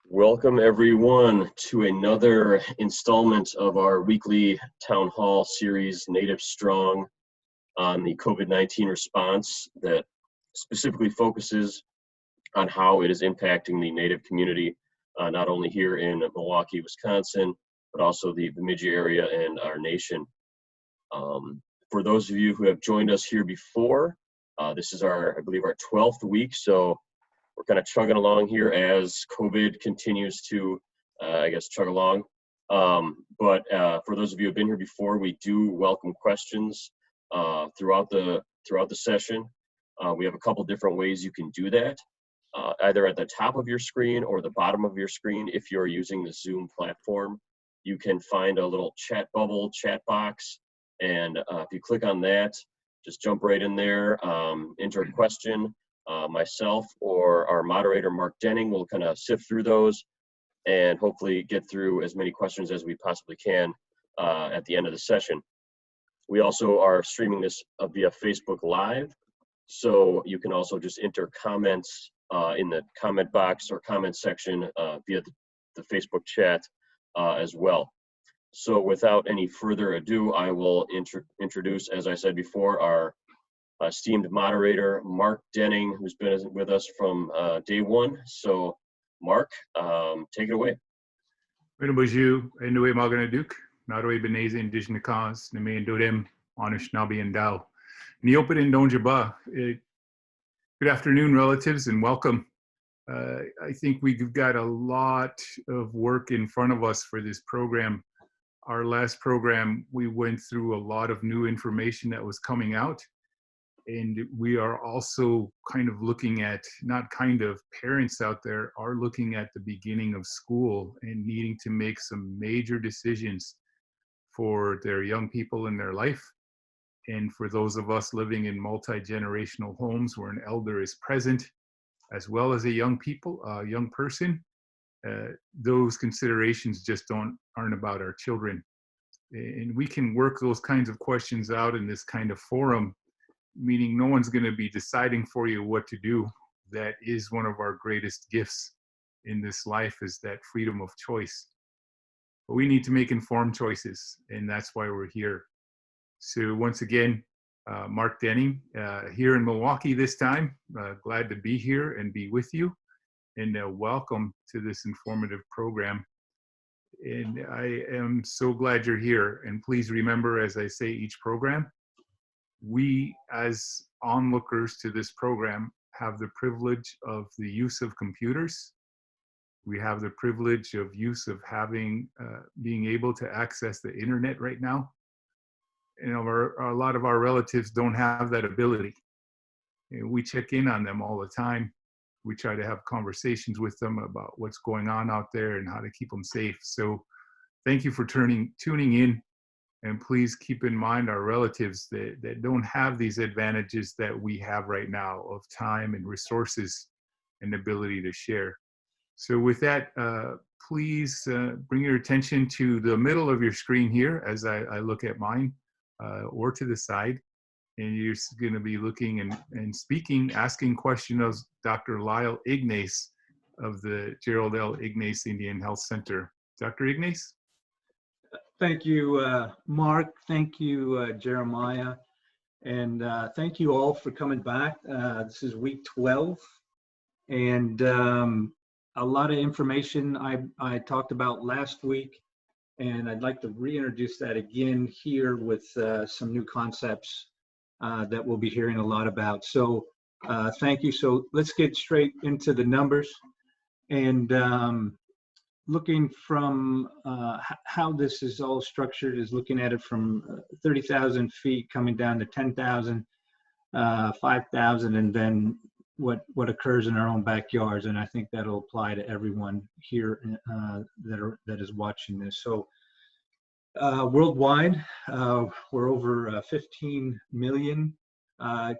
Welcome everyone to another installment of our weekly town hall series, Native Strong, on the COVID-19 response that specifically focuses on how it is impacting the Native community, not only here in Milwaukee, Wisconsin, but also the Bemidji area and our nation. For those of you who have joined us here before, this is I believe our 12th week, so we're kind of chugging along here as COVID continues to, chug along. But for those of you who have been here before, we do welcome questions throughout the session. We have a couple different ways you can do that, either at the top of your screen or the bottom of your screen. If you're using the Zoom platform, you can find a little chat bubble, chat box, and if you click on that, just jump right in there, enter a question. Myself or our moderator, Mark Denning, will kind of sift through those and hopefully get through as many questions as we possibly can at the end of the session. We also are streaming this via Facebook Live, so you can also just enter comments in the comment box or comment section via the Facebook chat as well. So without any further ado, I will introduce, as I said before, our esteemed moderator, Mark Denning, who's been with us from day one. So, Mark, take it away. Winabaju, Inuit Maganaduk, Naroi Beneze Indigenous, Neme and Dodem, Anishinaabe and Dao. Neopit and Donjaba. Good afternoon, relatives, and welcome. I think we've got a lot of work in front of us for this program. Our last program, we went through a lot of new information that was coming out. And we are also kind of looking at, parents out there are looking at the beginning of school and needing to make some major decisions for their young people in their life. And for those of us living in multi-generational homes where an elder is present, as well as a young person, those considerations just aren't about our children. And we can work those kinds of questions out in this kind of forum, meaning no one's going to be deciding for you what to do. That is one of our greatest gifts in this life, is that freedom of choice. But we need to make informed choices, and that's why we're here. So once again, Mark Denning, here in Milwaukee this time. Glad to be here and be with you, and welcome to this informative program. And I am so glad you're here. And please remember, as I say each program, we as onlookers to this program have the privilege of the use of computers. We have the privilege of use of being able to access the internet right now. You know, a lot of our relatives don't have that ability. We check in on them all the time. We try to have conversations with them about what's going on out there and how to keep them safe. So thank you for tuning in. And please keep in mind our relatives that don't have these advantages that we have right now of time and resources and ability to share. So with that, please bring your attention to the middle of your screen here as I look at mine, or to the side. And you're going to be looking and speaking, asking questions of Dr. Lyle Ignace of the Gerald L. Ignace Indian Health Center. Dr. Ignace? Thank you, Mark. Thank you, Jeremiah. And thank you all for coming back. This is week 12. And a lot of information I talked about last week. And I'd like to reintroduce that again here with some new concepts that we'll be hearing a lot about. So thank you. So let's get straight into the numbers. And looking from how this is all structured is looking at it from 30,000 feet coming down to 10,000, 5,000, and then what occurs in our own backyards. And I think that'll apply to everyone here that is watching this. So worldwide, we're over 15 million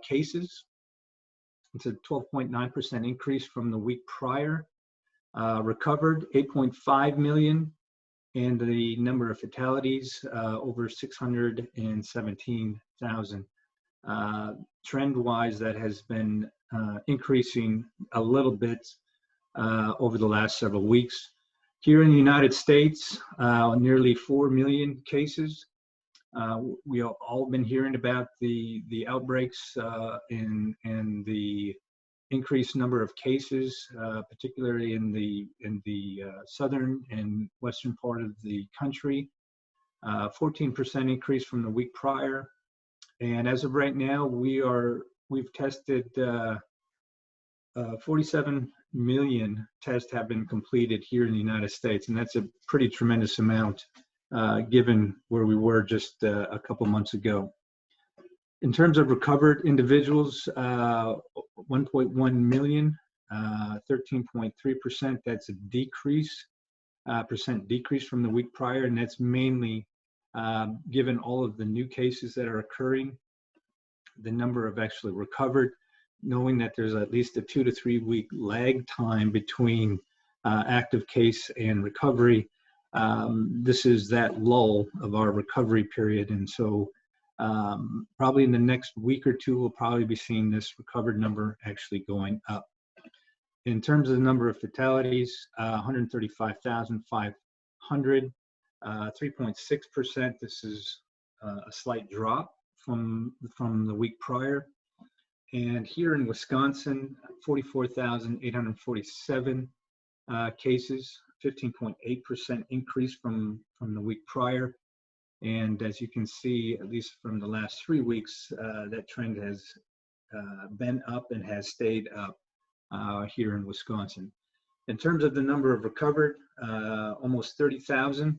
cases. It's a 12.9% increase from the week prior. Recovered 8.5 million, and the number of fatalities over 617,000. Trend-wise, that has been increasing a little bit over the last several weeks. Here in the United States, nearly 4 million cases. We have all been hearing about the outbreaks and the increased number of cases, particularly in the southern and western part of the country. 14% increase from the week prior, and as of right now, we've tested 47 million tests have been completed here in the United States, and that's a pretty tremendous amount given where we were just a couple months ago. In terms of recovered individuals, 1.1 million, 13.3%. That's a decrease from the week prior, and that's mainly given all of the new cases that are occurring, the number of actually recovered, knowing that there's at least a 2 to 3 week lag time between active case and recovery. This is that lull of our recovery period, and so probably in the next week or two, we'll probably be seeing this recovered number actually going up. In terms of the number of fatalities, 135,500, 3.6%. This is a slight drop from the week prior. And here in Wisconsin, 44,847 cases, 15.8% increase from the week prior. And as you can see, at least from the last 3 weeks, that trend has been up and has stayed up here in Wisconsin. In terms of the number of recovered, almost 30,000,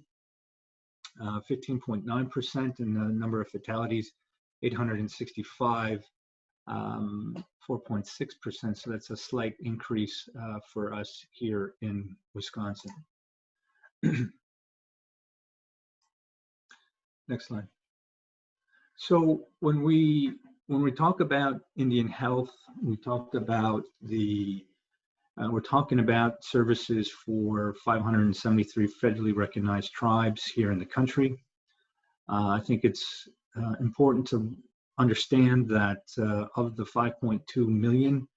15.9%, and the number of fatalities, 865, 4.6%. So that's a slight increase for us here in Wisconsin. Next slide. So when we talk about Indian health, we talked about we're talking about services for 573 federally recognized tribes here in the country. I think it's important to understand that of the 5.2 million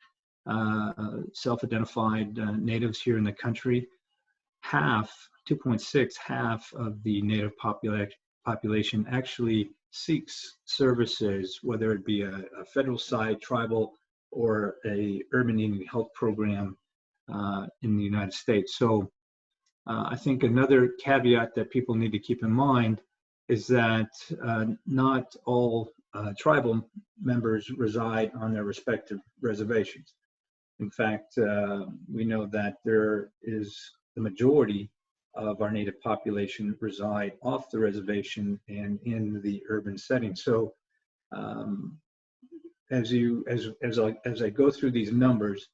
self-identified natives here in the country, 2.6, half of the native population actually seeks services, whether it be a federal side, tribal, or a urban Indian health program in the United States. So I think another caveat that people need to keep in mind is that not all tribal members reside on their respective reservations. In fact, we know that the majority of our native population reside off the reservation and in the urban setting. So as I go through these numbers,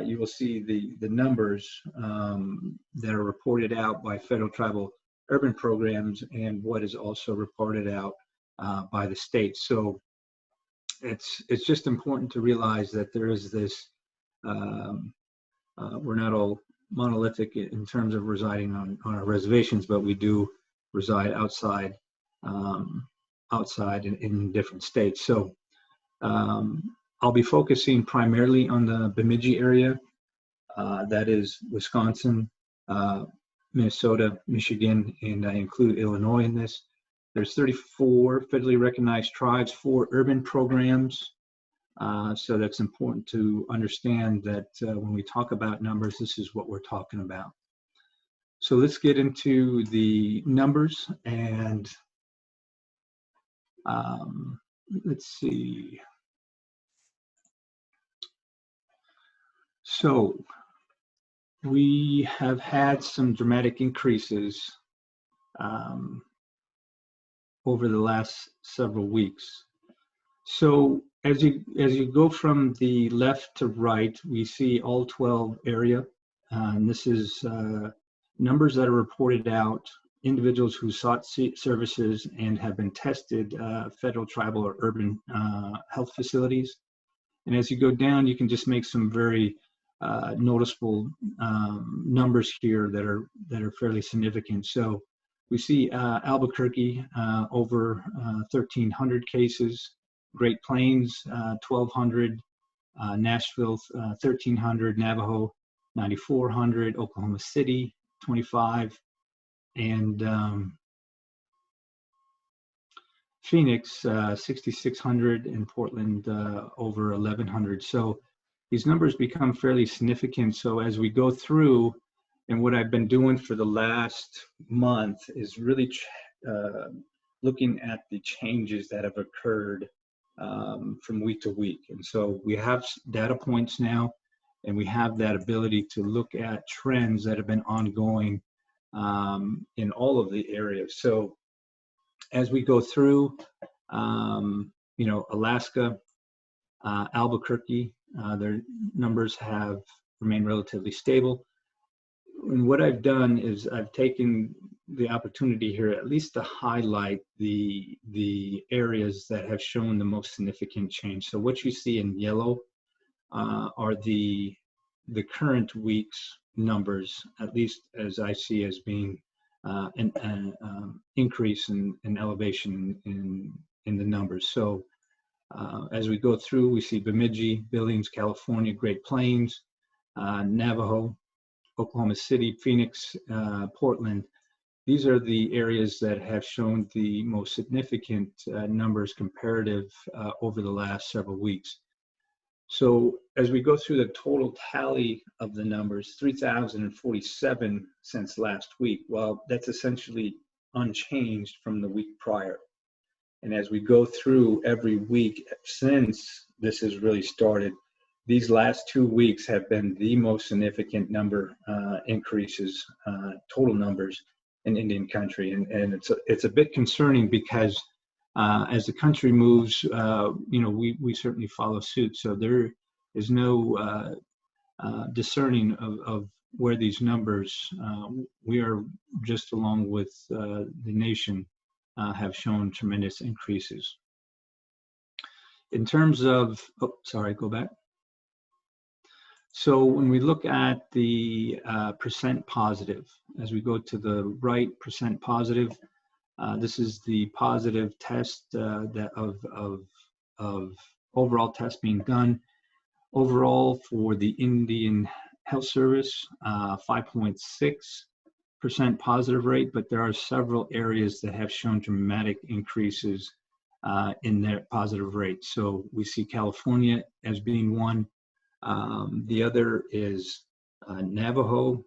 you will see the numbers that are reported out by federal tribal urban programs and what is also reported out by the state. So it's just important to realize that there is this, we're not all monolithic in terms of residing on our reservations, but we do reside outside in different states. So I'll be focusing primarily on the Bemidji area, that is Wisconsin, Minnesota, Michigan, and I include Illinois in this. There's 34 federally recognized tribes, 4 urban programs. So that's important to understand that when we talk about numbers, this is what we're talking about. So let's get into the numbers and let's see. So we have had some dramatic increases over the last several weeks. So as you go from the left to right, we see all 12 area. And this is numbers that are reported out, individuals who sought services and have been tested, federal, tribal, or urban health facilities. And as you go down, you can just make some very noticeable numbers here that are fairly significant. So we see Albuquerque over 1,300 cases, Great Plains 1,200, Nashville 1,300, Navajo 9,400, Oklahoma City, 25, and Phoenix, 6,600, and Portland, over 1,100. So these numbers become fairly significant. So as we go through, and what I've been doing for the last month is really looking at the changes that have occurred from week to week. And so we have data points now, and we have that ability to look at trends that have been ongoing in all of the areas. So as we go through, Alaska, Albuquerque, their numbers have remained relatively stable. And what I've done is I've taken the opportunity here at least to highlight the areas that have shown the most significant change. So what you see in yellow are the current week's numbers, at least as I see as being an increase in elevation in the numbers. So as we go through, we see Bemidji, Billings, California, Great Plains, Navajo, Oklahoma City, Phoenix, Portland. These are the areas that have shown the most significant numbers comparative over the last several weeks. So as we go through the total tally of the numbers, 3,047 since last week. Well, that's essentially unchanged from the week prior. And as we go through every week since this has really started, these last 2 weeks have been the most significant number increases, total numbers in Indian country. And it's a bit concerning because as the country moves, we certainly follow suit. So there is no discerning of where these numbers, we are just along with the nation, have shown tremendous increases. In terms of, go back. So when we look at the percent positive, as we go to the right, percent positive, this is the positive test of overall tests being done. Overall for the Indian Health Service, 5.6% positive rate, but there are several areas that have shown dramatic increases in their positive rate. So we see California as being one. The other is Navajo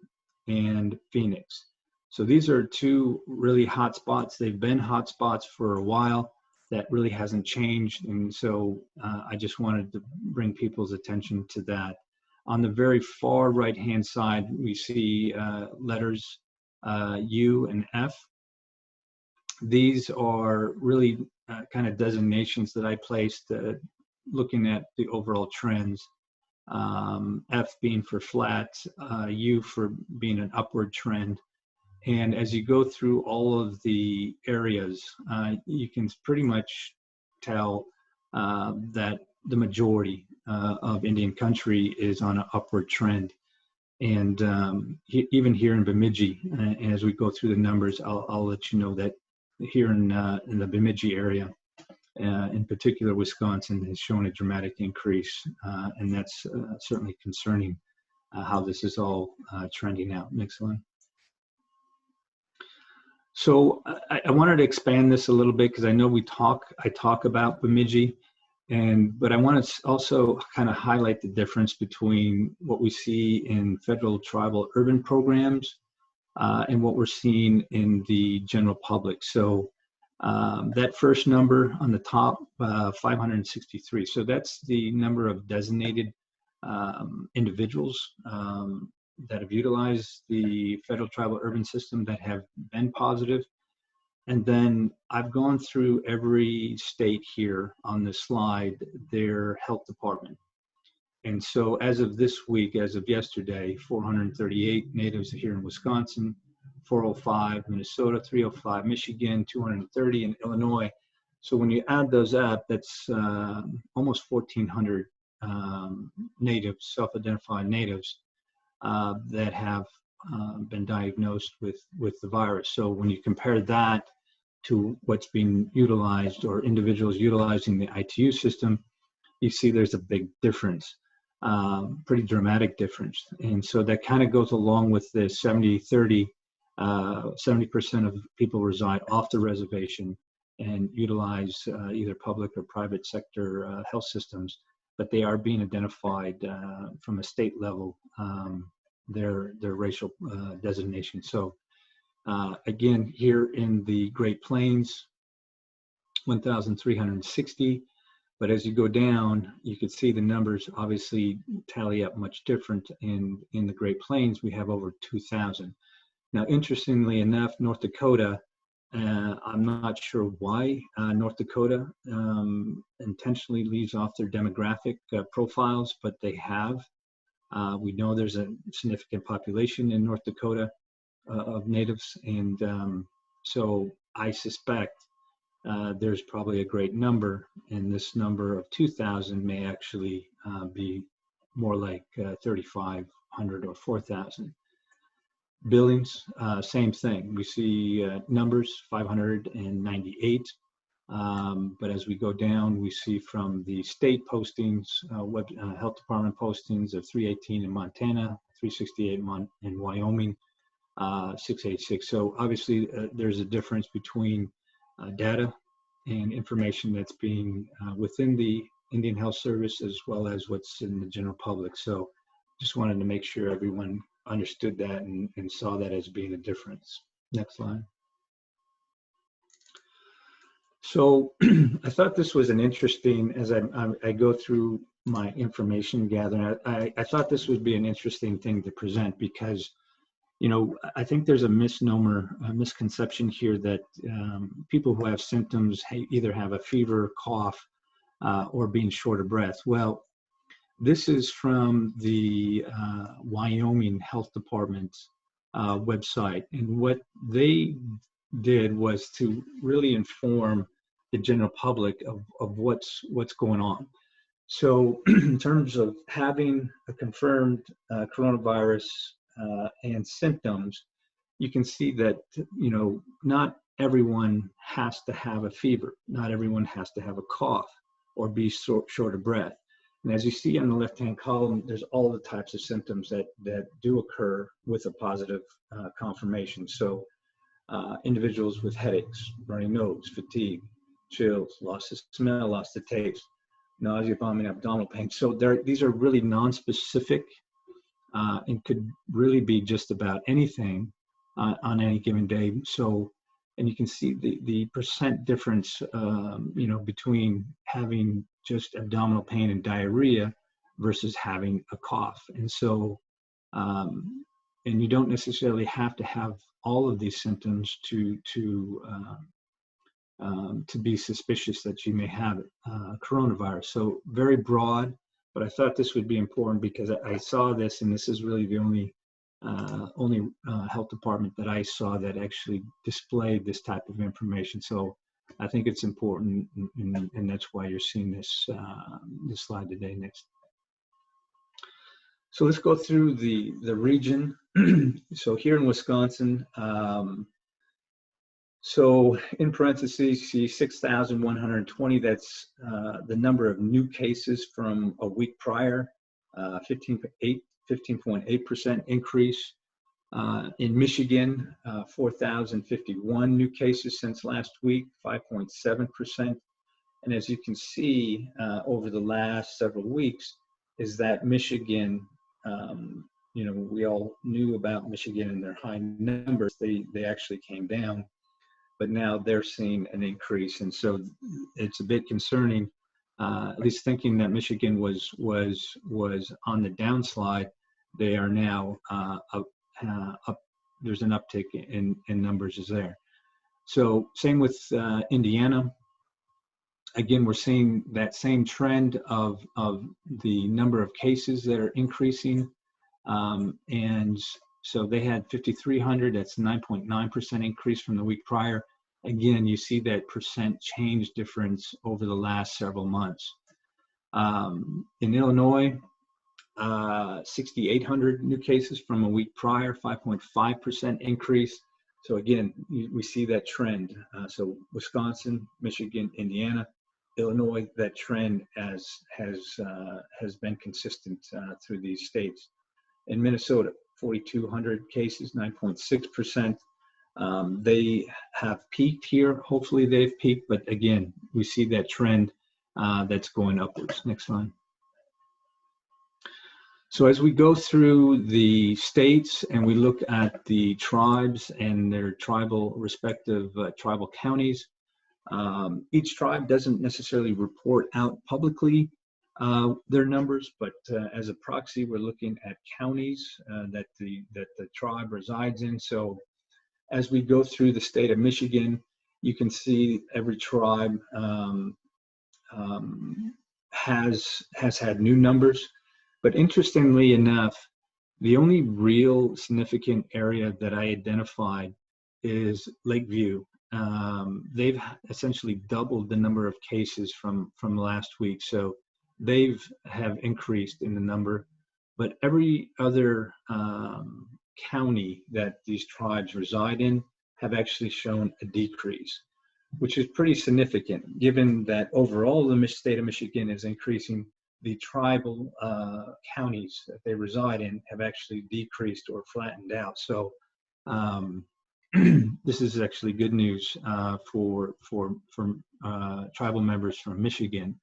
and Phoenix. So these are two really hot spots. They've been hot spots for a while. That really hasn't changed. And so I just wanted to bring people's attention to that. On the very far right-hand side, we see letters U and F. These are really kind of designations that I placed looking at the overall trends. F being for flat, U for being an upward trend. And as you go through all of the areas, you can pretty much tell that the majority of Indian country is on an upward trend. And even here in Bemidji, and as we go through the numbers, I'll let you know that here in the Bemidji area, in particular, Wisconsin has shown a dramatic increase, and that's certainly concerning how this is all trending out. Next one. So I wanted to expand this a little bit because I know I talk about Bemidji, but I want to also kind of highlight the difference between what we see in federal tribal urban programs and what we're seeing in the general public. So that first number on the top, 563. So that's the number of designated individuals that have utilized the federal tribal urban system that have been positive. And then I've gone through every state here on this slide, their health department. And so as of this week, as of yesterday, 438 natives here in Wisconsin, 405 Minnesota, 305 Michigan, 230 in Illinois. So when you add those up, that's almost 1,400 natives, self-identified natives, that have been diagnosed with the virus. So when you compare that to what's being utilized or individuals utilizing the ITU system, you see there's a big difference. pretty dramatic difference. And so that kind of goes along with the 70-30. 70% of people reside off the reservation and utilize either public or private sector health systems, but they are being identified from a state level, their racial designation. So again, here in the Great Plains, 1,360. But as you go down, you can see the numbers obviously tally up much different. In the Great Plains, we have over 2,000. Now, interestingly enough, North Dakota, I'm not sure why North Dakota intentionally leaves off their demographic profiles, but they have. We know there's a significant population in North Dakota of natives, and so I suspect there's probably a great number, and this number of 2,000 may actually be more like 3,500 or 4,000. Billings, same thing. We see numbers 598, but as we go down, we see from the state postings, health department postings of 318 in Montana, 368 in Wyoming, 686. So obviously there's a difference between data and information that's being within the Indian Health Service as well as what's in the general public. So just wanted to make sure everyone understood that and saw that as being a difference. Next slide. So I thought this was an interesting, as I go through my information gathering, I thought this would be an interesting thing to present because, you know, I think there's a misconception here that people who have symptoms either have a fever, cough, or being short of breath. Well, this is from the Wyoming Health Department website. And what they did was to really inform the general public of what's going on. So in terms of having a confirmed coronavirus and symptoms, you can see that, you know, not everyone has to have a fever. Not everyone has to have a cough or be short of breath. And as you see on the left-hand column, there's all the types of symptoms that do occur with a positive confirmation. So individuals with headaches, runny nose, fatigue, chills, loss of smell, loss of taste, nausea, vomiting, abdominal pain. So these are really non-specific and could really be just about anything on any given day. So, and you can see the percent difference, you know, between having just abdominal pain and diarrhea versus having a cough. And so, and you don't necessarily have to have all of these symptoms to be suspicious that you may have coronavirus. So very broad, but I thought this would be important because I saw this, and this is really the only health department that I saw that actually displayed this type of information. So I think it's important, and that's why you're seeing this this slide today. Next. So let's go through the region. So here in Wisconsin, so in parentheses, you see 6,120. That's the number of new cases from a week prior, 15.8% increase. In Michigan, 4,051 new cases since last week, 5.7%. And as you can see over the last several weeks, is that Michigan, you know, we all knew about Michigan and their high numbers. They actually came down, but now they're seeing an increase. And so it's a bit concerning, at least thinking that Michigan was on the downslide. They are now up. There's an uptick in numbers is there. So same with Indiana. Again, we're seeing that same trend of the number of cases that are increasing. And so they had 5,300, that's 9.9% increase from the week prior. Again, you see that percent change difference over the last several months. In Illinois, 6,800 new cases from a week prior, 5.5% increase. So again, we see that trend. So Wisconsin, Michigan, Indiana, Illinois, that trend has been consistent through these states. In Minnesota, 4,200 cases, 9.6%. They have peaked here. Hopefully they've peaked, but again, we see that trend that's going upwards. Next slide. So as we go through the states and we look at the tribes and their respective tribal counties, each tribe doesn't necessarily report out publicly their numbers, but as a proxy, we're looking at counties that the tribe resides in. So as we go through the state of Michigan, you can see every tribe has had new numbers. But interestingly enough, the only real significant area that I identified is Lakeview. They've essentially doubled the number of cases from last week. So have increased in the number, but every other county that these tribes reside in have actually shown a decrease, which is pretty significant given that overall the state of Michigan is increasing. The tribal counties that they reside in have actually decreased or flattened out. So this is actually good news for tribal members from Michigan.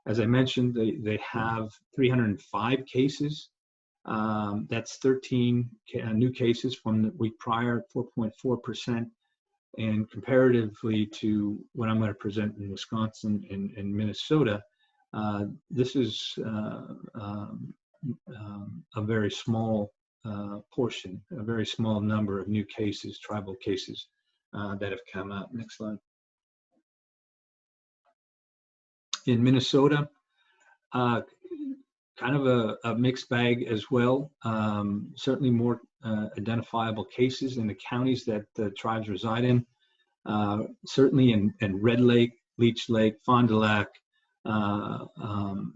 As I mentioned, they have 305 cases. That's 13 new cases from the week prior, 4.4%. And comparatively to what I'm going to present in Wisconsin and Minnesota, this is a very small portion, a very small number of new cases, tribal cases that have come out. Next slide. In Minnesota, kind of a mixed bag as well. Certainly more identifiable cases in the counties that the tribes reside in. Certainly in Red Lake, Leech Lake, Fond du Lac,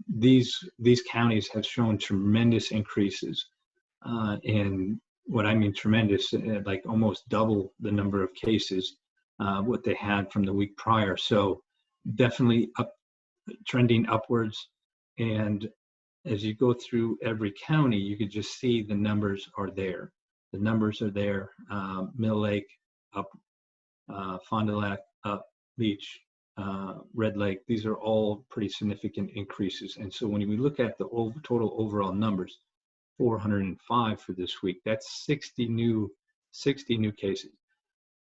these counties have shown tremendous increases. And what I mean tremendous, like almost double the number of cases what they had from the week prior. So definitely trending upwards. And as you go through every county, you could just see the numbers are there. The numbers are there. Mill Lake up, Fond du Lac up, Leech, Red Lake. These are all pretty significant increases. And so when we look at the total overall numbers, 405 for this week, that's 60 new cases.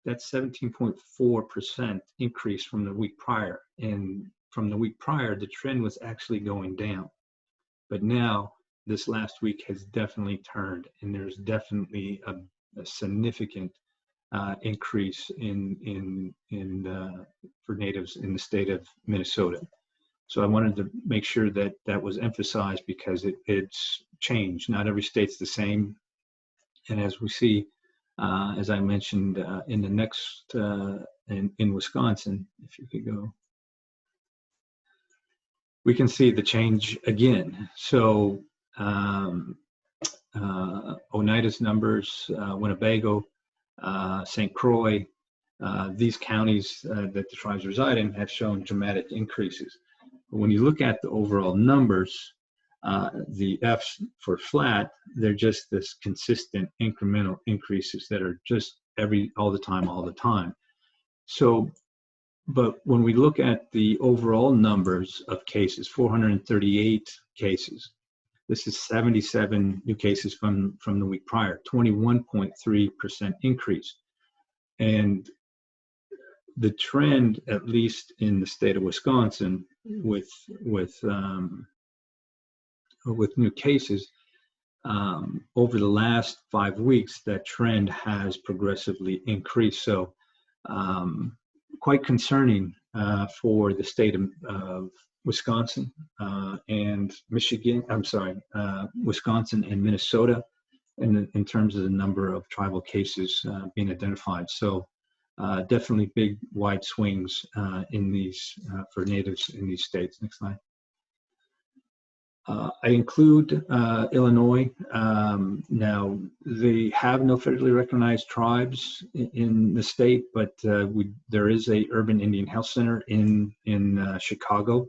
That's 17.4% increase from the week prior. And from the week prior, the trend was actually going down. But now, this last week has definitely turned, and there's definitely a significant increase for natives in the state of Minnesota. So I wanted to make sure that that was emphasized because it's changed. Not every state's the same. And as we see, as I mentioned in the next, in Wisconsin, if you could go, we can see the change again. So Oneida's numbers, Winnebago, St. Croix, these counties that the tribes reside in have shown dramatic increases. But when you look at the overall numbers, the F's for flat, they're just this consistent incremental increases that are just all the time. So, but when we look at the overall numbers of cases, 438 cases, this is 77 new cases from the week prior, 21.3% increase. And the trend, at least in the state of Wisconsin, with new cases, over the last 5 weeks, that trend has progressively increased. So quite concerning for the state of Wisconsin and Michigan, Wisconsin and Minnesota in terms of the number of tribal cases being identified. So definitely big, wide swings in these for natives in these states. Next slide. I include Illinois. Now, they have no federally recognized tribes in the state, but there is a urban Indian health center in Chicago.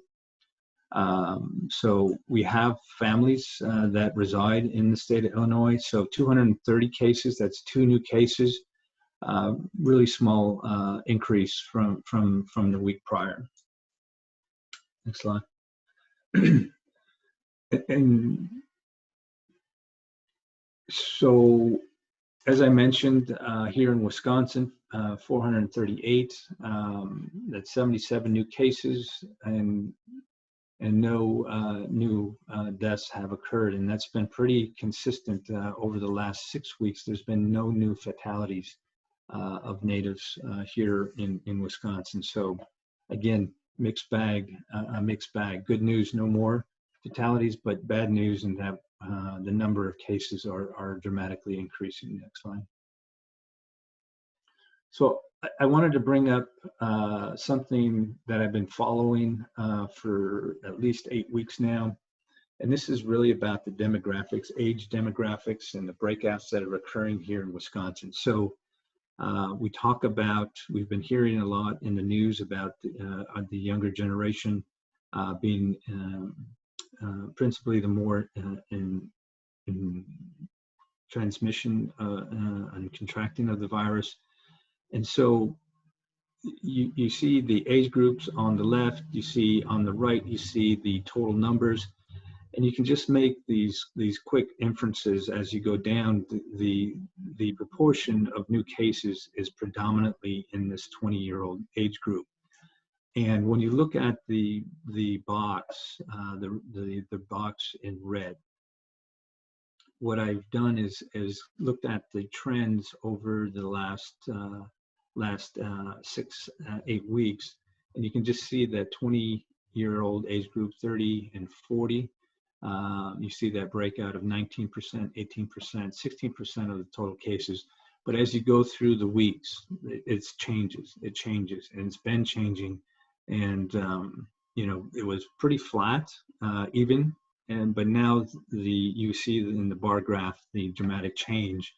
So we have families that reside in the state of Illinois. So 230 cases, that's 2 new cases, really small increase from the week prior. Next slide. And so, as I mentioned, here in Wisconsin, 438, that's 77 new cases, and no new deaths have occurred, and that's been pretty consistent over the last 6 weeks. There's been no new fatalities of natives here in Wisconsin. So, again, mixed bag, a mixed bag. Good news, no more fatalities, but bad news in that the number of cases are dramatically increasing. Next slide. So I wanted to bring up something that I've been following for at least 8 weeks now. And this is really about the demographics, age demographics, and the breakouts that are occurring here in Wisconsin. So we've been hearing a lot in the news about the younger generation being principally the more in transmission and contracting of the virus. And so you see the age groups on the left, you see on the right, you see the total numbers, and you can just make these quick inferences as you go down. The proportion of new cases is predominantly in this 20-year-old age group. And when you look at the box, the box in red, what I've done is looked at the trends over the last 6-8 weeks, and you can just see that 20-year-old age group, 30 and 40. You see that breakout of 19%, 18%, 16% of the total cases. But as you go through the weeks, it changes, and it's been changing. And it was pretty flat, even, but now you see in the bar graph the dramatic change,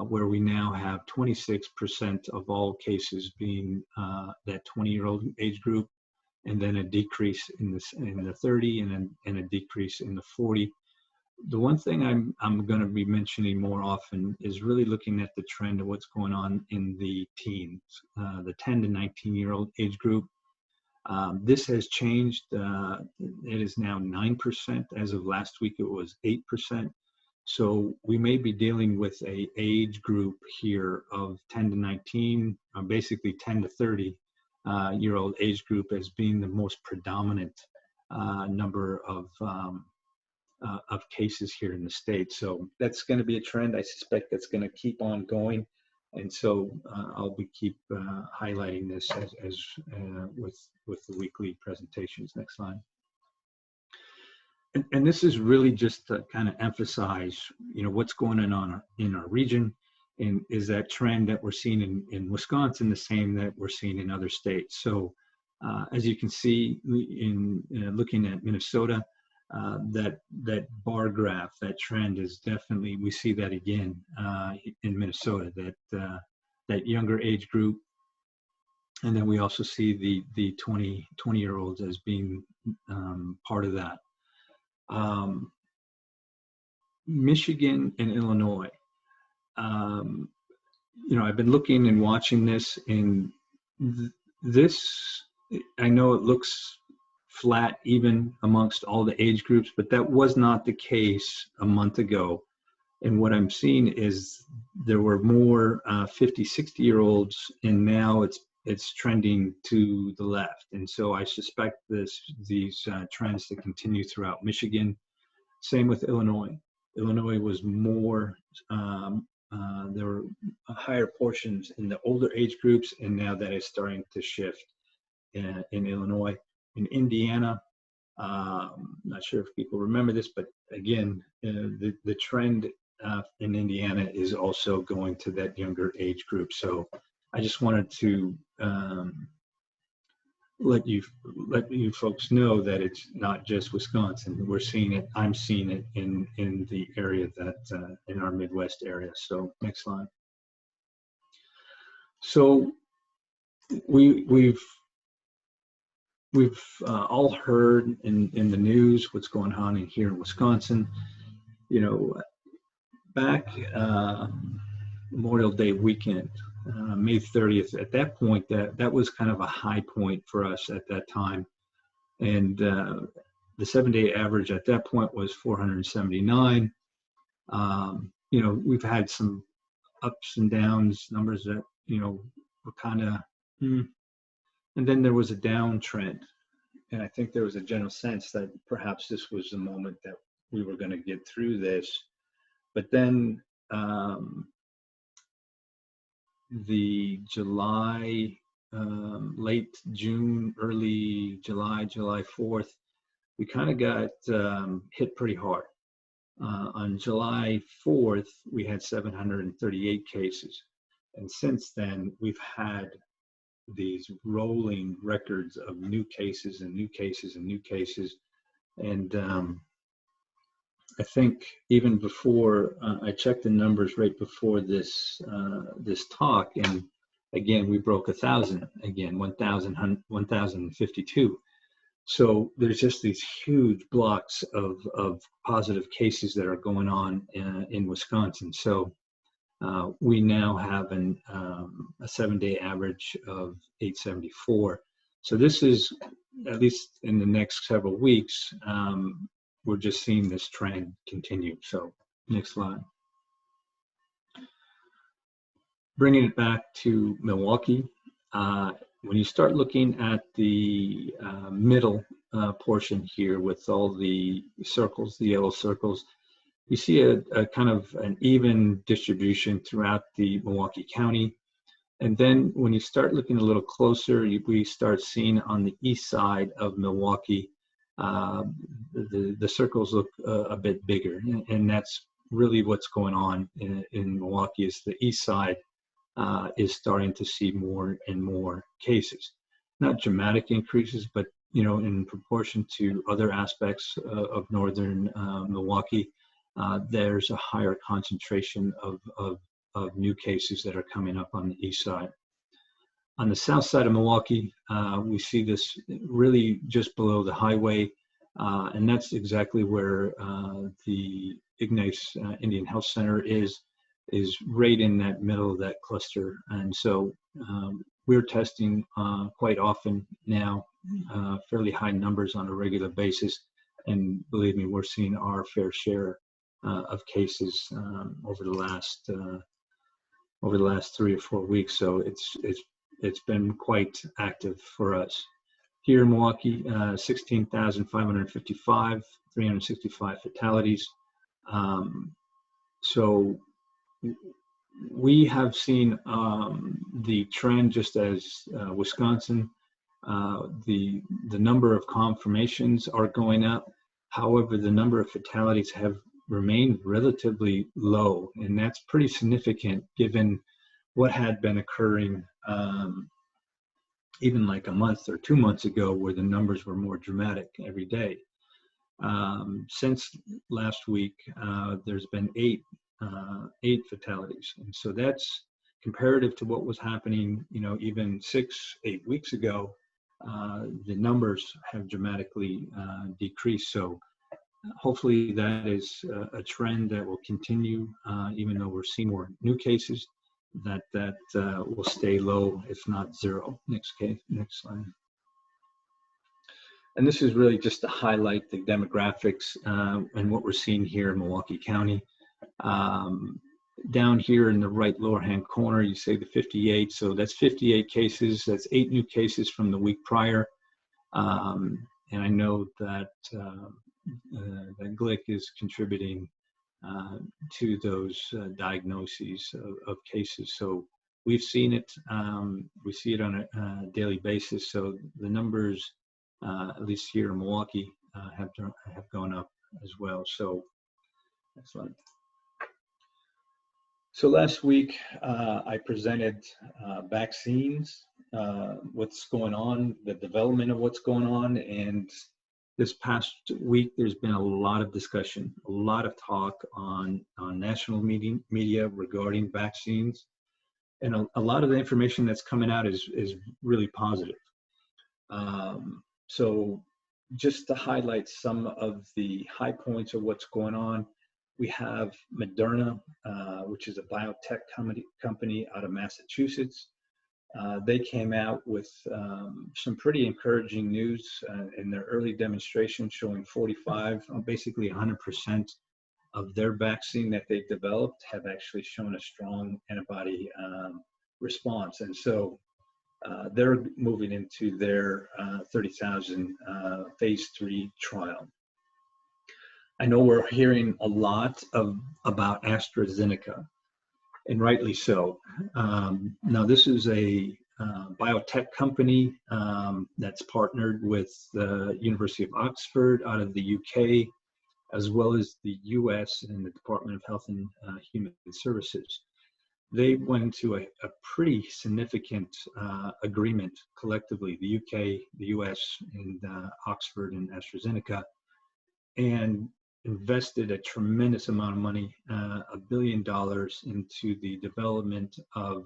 where we now have 26% of all cases being that 20-year-old age group, and then a decrease in the 30, and a decrease in the 40. The one thing I'm going to be mentioning more often is really looking at the trend of what's going on in the teens, the 10 to 19-year-old age group. This has changed. It is now 9%. As of last week, it was 8%. So we may be dealing with a age group here of 10 to 19, basically 10 to 30 year old age group as being the most predominant number of cases here in the state. So that's going to be a trend. I suspect that's going to keep on going. And so I'll keep highlighting this as with the weekly presentations. Next slide. And this is really just to kind of emphasize, what's going on in our region, and is that trend that we're seeing in Wisconsin the same that we're seeing in other states. So as you can see in looking at Minnesota, that bar graph, that trend is definitely, we see that again in Minnesota, that younger age group. And then we also see the 20-year-olds as being part of that. Michigan and Illinois, I've been looking and watching this, and this, I know it looks flat even amongst all the age groups, but that was not the case a month ago. And what I'm seeing is there were more 50, 60-year-olds, and now it's trending to the left. And so I suspect these trends to continue throughout Michigan. Same with Illinois. Illinois was more, there were higher portions in the older age groups, and now that is starting to shift in Illinois. In Indiana, not sure if people remember this, but again, the trend in Indiana is also going to that younger age group. So I just wanted to let you folks know that it's not just Wisconsin. We're seeing it. I'm seeing it in the area that in our Midwest area. So next slide. So we've all heard in the news what's going on in here in Wisconsin. You know, back Memorial Day weekend, May 30th. At that point, that was kind of a high point for us at that time, and the 7-day average at that point was 479. You know, we've had some ups and downs, numbers that were kind of, and then there was a downtrend, and I think there was a general sense that perhaps this was the moment that we were going to get through this, but then. The July, late June, early July 4th, we kind of got hit pretty hard. On July 4th, we had 738 cases. And since then, we've had these rolling records of new cases and new cases and new cases. And I think even before I checked the numbers right before this this talk, and again we broke 1,000 again, 1,052. So there's just these huge blocks of positive cases that are going on in Wisconsin. So we now have a 7-day average of 874. So this is, at least in the next several weeks, we're just seeing this trend continue. So next slide. Bringing it back to Milwaukee, when you start looking at the middle portion here with all the circles, the yellow circles, you see a kind of an even distribution throughout the Milwaukee County. And then when you start looking a little closer, we start seeing on the east side of Milwaukee, the circles look a bit bigger, and that's really what's going on in Milwaukee. Is the east side is starting to see more and more cases, not dramatic increases, but in proportion to other aspects of northern Milwaukee, there's a higher concentration of new cases that are coming up on the east side. On the south side of Milwaukee, we see this really just below the highway, and that's exactly where the Ignace Indian Health Center is right in that middle of that cluster. And so we're testing quite often now, fairly high numbers on a regular basis, and believe me, we're seeing our fair share of cases over the last 3 or 4 weeks. So it's been quite active for us. Here in Milwaukee, 16,555, 365 fatalities. So we have seen the trend just as Wisconsin. The number of confirmations are going up. However, the number of fatalities have remained relatively low, and that's pretty significant given what had been occurring even like a month or 2 months ago, where the numbers were more dramatic every day. Since last week, there's been eight fatalities, and so that's comparative to what was happening, even 6-8 weeks ago. The numbers have dramatically decreased. So hopefully that is a trend that will continue, even though we're seeing more new cases, that will stay low, if not zero. Next slide. And this is really just to highlight the demographics and what we're seeing here in Milwaukee County. Down here in the right lower hand corner, you say the 58. So that's 58 cases. That's 8 new cases from the week prior. And I know that that Glick is contributing to those diagnoses of cases. So we've seen it. We see it on a daily basis. So the numbers, at least here in Milwaukee, have gone up as well. So next one. So last week I presented vaccines what's going on, the development of what's going on. And this past week, there's been a lot of discussion, a lot of talk on national media regarding vaccines. And a lot of the information that's coming out is really positive. So just to highlight some of the high points of what's going on, we have Moderna, which is a biotech company out of Massachusetts. They came out with some pretty encouraging news in their early demonstration, showing 45, basically 100% of their vaccine that they've developed have actually shown a strong antibody response. And so they're moving into their 30,000 phase 3 trial. I know we're hearing a lot about AstraZeneca, and rightly so. Now, this is a biotech company that's partnered with the University of Oxford out of the UK, as well as the US and the Department of Health and Human Services. They went into a pretty significant agreement collectively, the UK, the US, and Oxford and AstraZeneca, and invested a tremendous amount of money, $1 billion, into the development of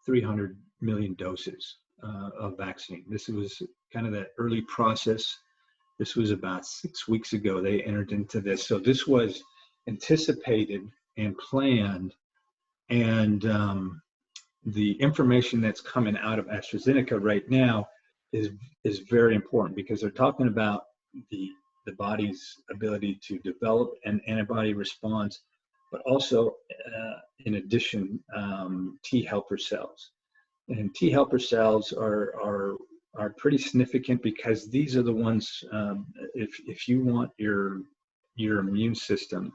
300 million doses of vaccine. This was kind of that early process. This was about 6 weeks ago they entered into this. So this was anticipated and planned. And the information that's coming out of AstraZeneca right now is very important, because they're talking about the body's ability to develop an antibody response, but also, in addition, T helper cells. And T helper cells are pretty significant, because these are the ones, if you want your immune system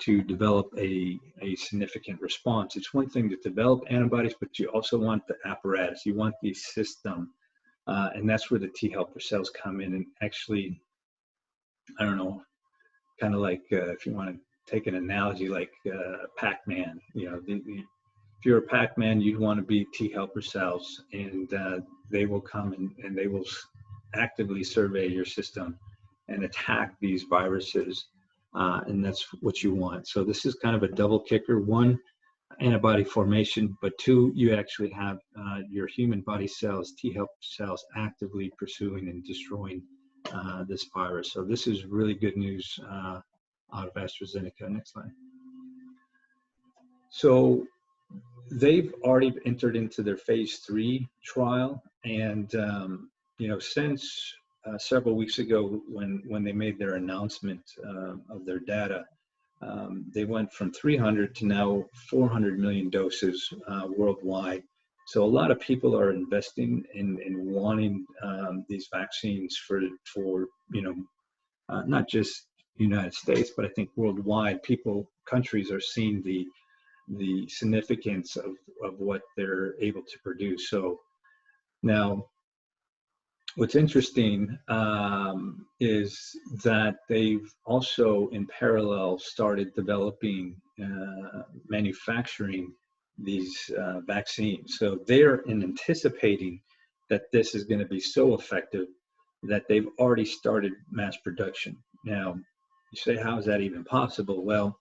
to develop a significant response, it's one thing to develop antibodies, but you also want the apparatus, you want the system, and that's where the T helper cells come in. And actually, I don't know, kind of like if you want to take an analogy, like Pac-Man, you know, if you're a Pac-Man, you'd want to be T helper cells, and they will come and they will actively survey your system and attack these viruses, and that's what you want. So this is kind of a double kicker: one, antibody formation, but two, you actually have your human body cells, T helper cells, actively pursuing and destroying this virus. So this is really good news out of AstraZeneca. Next slide. So they've already entered into their phase 3 trial, and you know, since several weeks ago when they made their announcement of their data, they went from 300 to now 400 million doses worldwide. So a lot of people are investing in wanting these vaccines for you know, not just the United States, but I think worldwide, countries are seeing the significance of what they're able to produce. So now, what's interesting is that they've also, in parallel, started developing, manufacturing these vaccines. So they're anticipating that this is going to be so effective that they've already started mass production. Now, you say, how is that even possible? Well,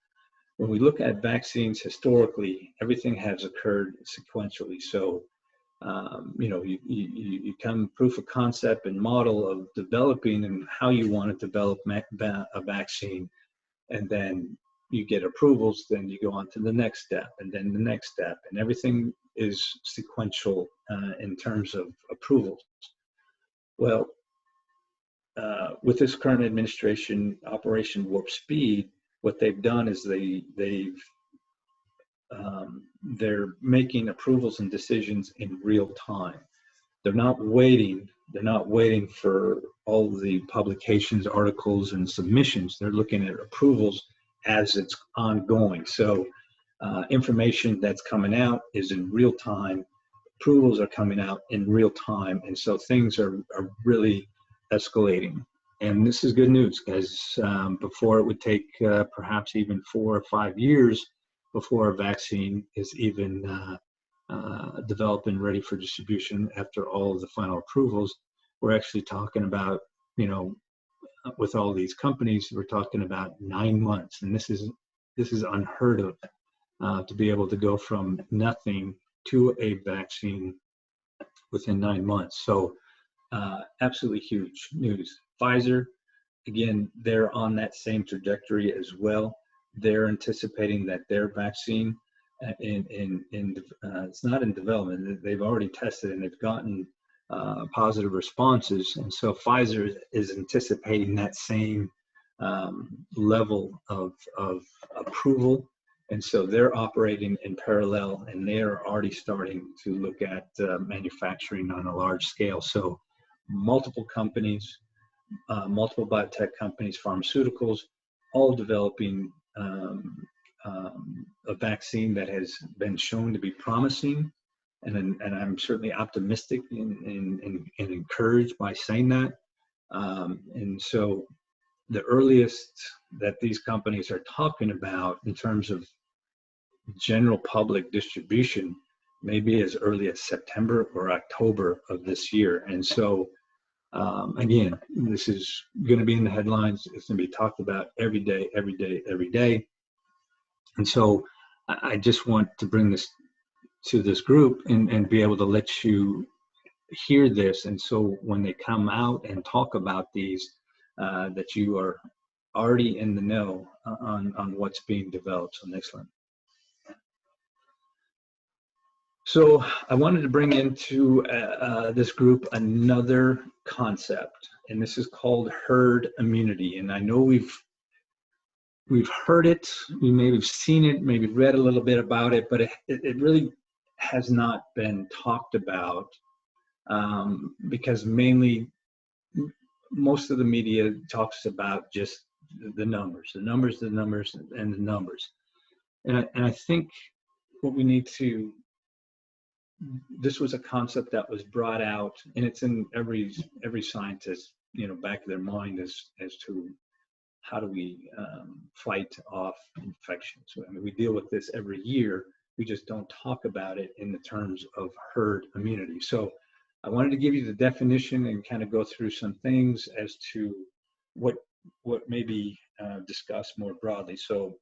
when we look at vaccines historically, everything has occurred sequentially. So, you know, you come proof of concept and model of developing and how you want to develop a vaccine, and then you get approvals, then you go on to the next step, and then the next step, and everything is sequential in terms of approvals. Well, with this current administration, Operation Warp Speed, what they've done is they're making approvals and decisions in real time. They're not waiting for all the publications, articles, and submissions. They're looking at approvals as it's ongoing. So information that's coming out is in real time. Approvals are coming out in real time. And so things are really escalating. And this is good news, because before it would take perhaps even 4 or 5 years before a vaccine is even developed and ready for distribution after all of the final approvals. We're actually talking about, with all these companies, we're talking about 9 months, and this is unheard of, to be able to go from nothing to a vaccine within 9 months. So absolutely huge news. Pfizer, again, they're on that same trajectory as well. They're anticipating that their vaccine, it's not in development. They've already tested and they've gotten positive responses, and so Pfizer is anticipating that same level of approval, and so they're operating in parallel, and they're already starting to look at manufacturing on a large scale. So multiple companies, multiple biotech companies, pharmaceuticals, all developing a vaccine that has been shown to be promising. And I'm certainly optimistic and encouraged by saying that. And so the earliest that these companies are talking about in terms of general public distribution may be as early as September or October of this year. And so, again, this is going to be in the headlines. It's going to be talked about every day, every day, every day. And so I just want to bring this to this group and be able to let you hear this. And so when they come out and talk about these, that you are already in the know on what's being developed. So next one. So I wanted to bring into this group another concept, and this is called herd immunity. And I know we've heard it, we maybe have seen it, maybe read a little bit about it, but it really has not been talked about because mainly most of the media talks about just the numbers. And I think what we need to, this was a concept that was brought out, and it's in every scientist, back of their mind as to how do we fight off infections. I mean, we deal with this every year. We just don't talk about it in the terms of herd immunity. So I wanted to give you the definition and kind of go through some things as to what may be discussed more broadly. So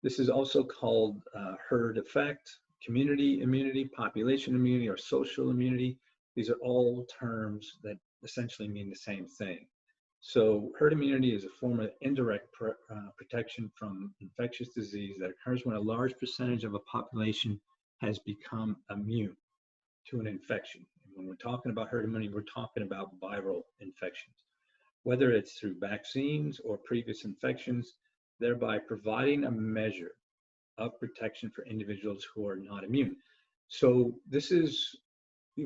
this is also called herd effect, community immunity, population immunity, or social immunity. These are all terms that essentially mean the same thing. So herd immunity is a form of indirect protection from infectious disease that occurs when a large percentage of a population has become immune to an infection. And when we're talking about herd immunity, we're talking about viral infections, whether it's through vaccines or previous infections, thereby providing a measure of protection for individuals who are not immune. So this is,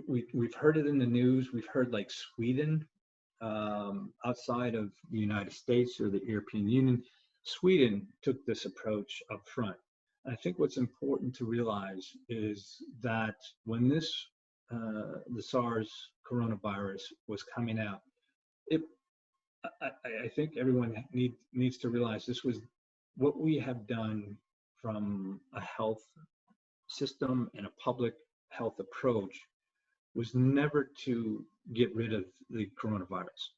we've heard it in the news. We've heard like Sweden, outside of the United States or the European Union, Sweden took this approach up front. I think what's important to realize is that when this, the SARS coronavirus was coming out, I think everyone needs to realize this was what we have done from a health system and a public health approach was never to get rid of the coronavirus.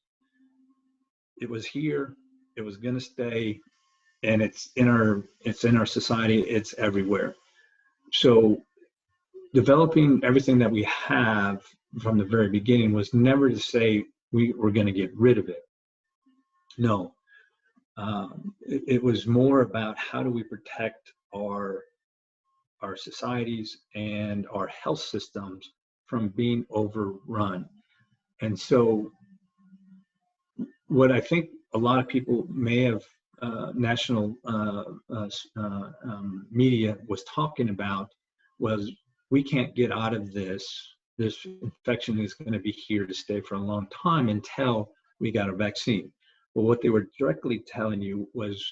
It was here, it was going to stay, and it's in our society, it's everywhere. So developing everything that we have from the very beginning was never to say we were going to get rid of it. No, it was more about how do we protect our societies and our health systems from being overrun. And so what I think a lot of people may have, national media was talking about was we can't get out of this. This infection is going to be here to stay for a long time until we got a vaccine. Well, what they were directly telling you was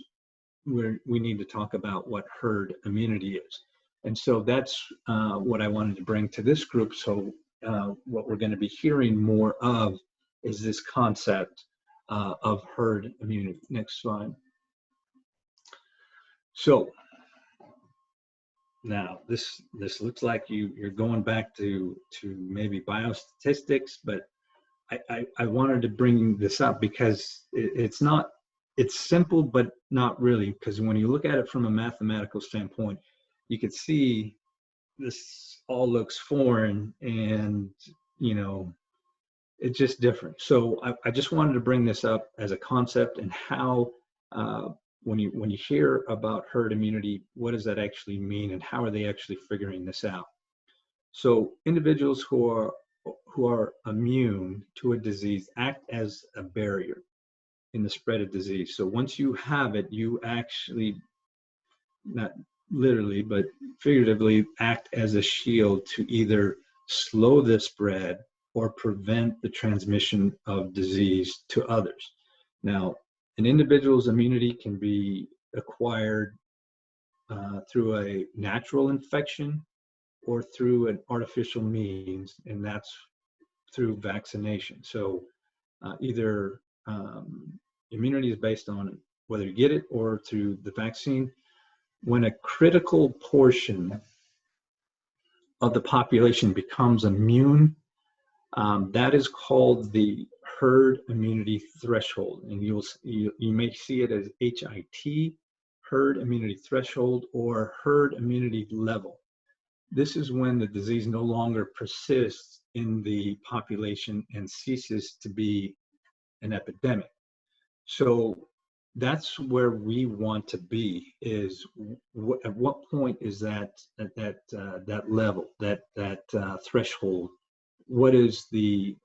we need to talk about what herd immunity is. And so that's what I wanted to bring to this group. So what we're going to be hearing more of is this concept of herd immunity. Next slide. So Now, this looks like you're going back to maybe biostatistics, but I wanted to bring this up because it's simple, but not really, because when you look at it from a mathematical standpoint, you could see this all looks foreign, and it's just different. So I just wanted to bring this up as a concept, and how when you hear about herd immunity, what does that actually mean, and how are they actually figuring this out? So individuals who are immune to a disease act as a barrier in the spread of disease. So once you have it, you actually, not literally, but figuratively, act as a shield to either slow the spread or prevent the transmission of disease to others. Now, an individual's immunity can be acquired through a natural infection or through an artificial means, and that's through vaccination. So either immunity is based on whether you get it or through the vaccine. When a critical portion of the population becomes immune, that is called the herd immunity threshold, and you may see it as HIT, herd immunity threshold, or herd immunity level. This is when the disease no longer persists in the population and ceases to be an epidemic. So that's where we want to be, is at what point is that level, that threshold? What is that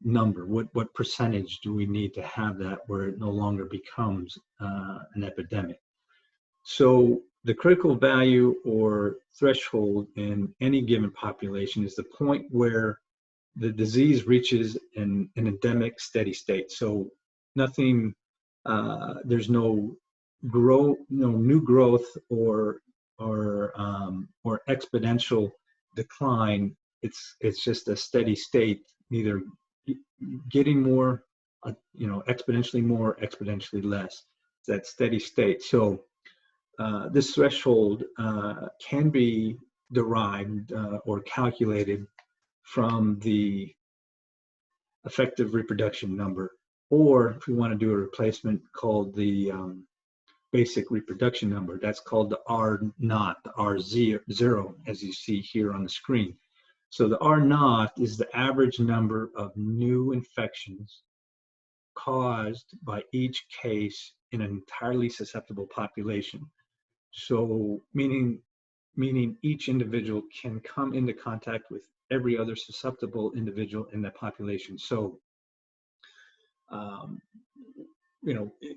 number? What percentage do we need to have that where it no longer becomes an epidemic? So the critical value or threshold in any given population is the point where the disease reaches an endemic steady state. So nothing, there's no new growth or exponential decline. It's just a steady state, neither getting more, exponentially more, exponentially less. It's that steady state. So this threshold can be derived or calculated from the effective reproduction number, or if we want to do a replacement called the basic reproduction number, that's called the R naught, the R0, as you see here on the screen. So the R naught is the average number of new infections caused by each case in an entirely susceptible population. So meaning each individual can come into contact with every other susceptible individual in that population. So, the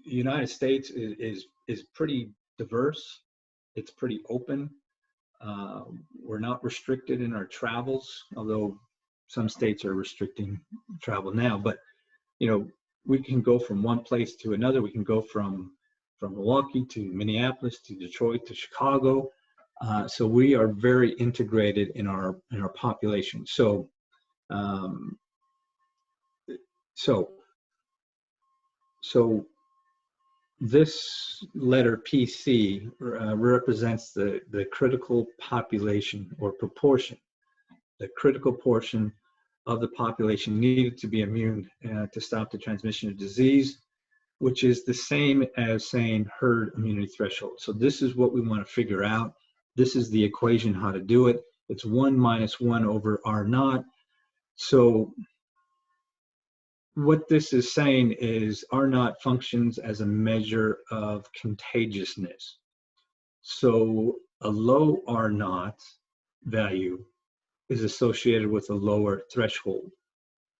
United States is pretty diverse. It's pretty open. We're not restricted in our travels, although some states are restricting travel now. But we can go from one place to another. We can go from Milwaukee to Minneapolis to Detroit to Chicago. So we are very integrated in our population. So this letter PC represents the critical population or proportion, the critical portion of the population needed to be immune to stop the transmission of disease, which is the same as saying herd immunity threshold. So this is what we want to figure out. This is the equation how to do it. It's 1 minus 1 over R naught. So what this is saying is R naught functions as a measure of contagiousness. So a low R naught value is associated with a lower threshold,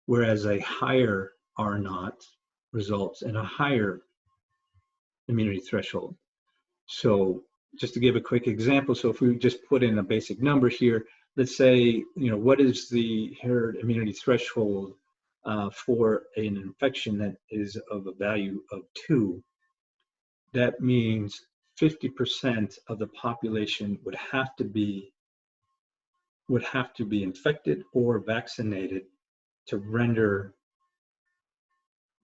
whereas a higher R naught results in a higher immunity threshold. So just to give a quick example, so if we just put in a basic number here, let's say, what is the herd immunity threshold for an infection that is of a value of 2? That means 50% of the population would have to be infected or vaccinated to render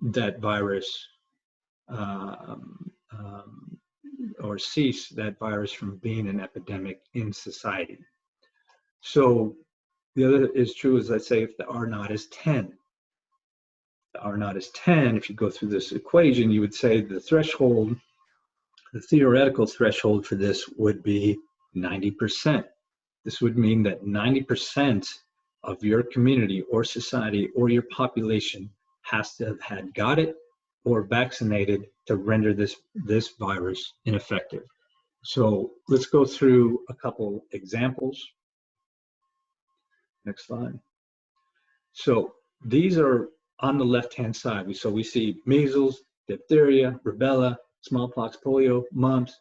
that virus or cease that virus from being an epidemic in society. So the other is true is, let's say if the R naught is 10. The R naught is 10, if you go through this equation, you would say the threshold, the theoretical threshold for this would be 90%. This would mean that 90% of your community or society or your population has to have had got it or vaccinated to render this virus ineffective. So let's go through a couple examples. Next slide. So these are on the left-hand side. So we see measles, diphtheria, rubella, smallpox, polio, mumps,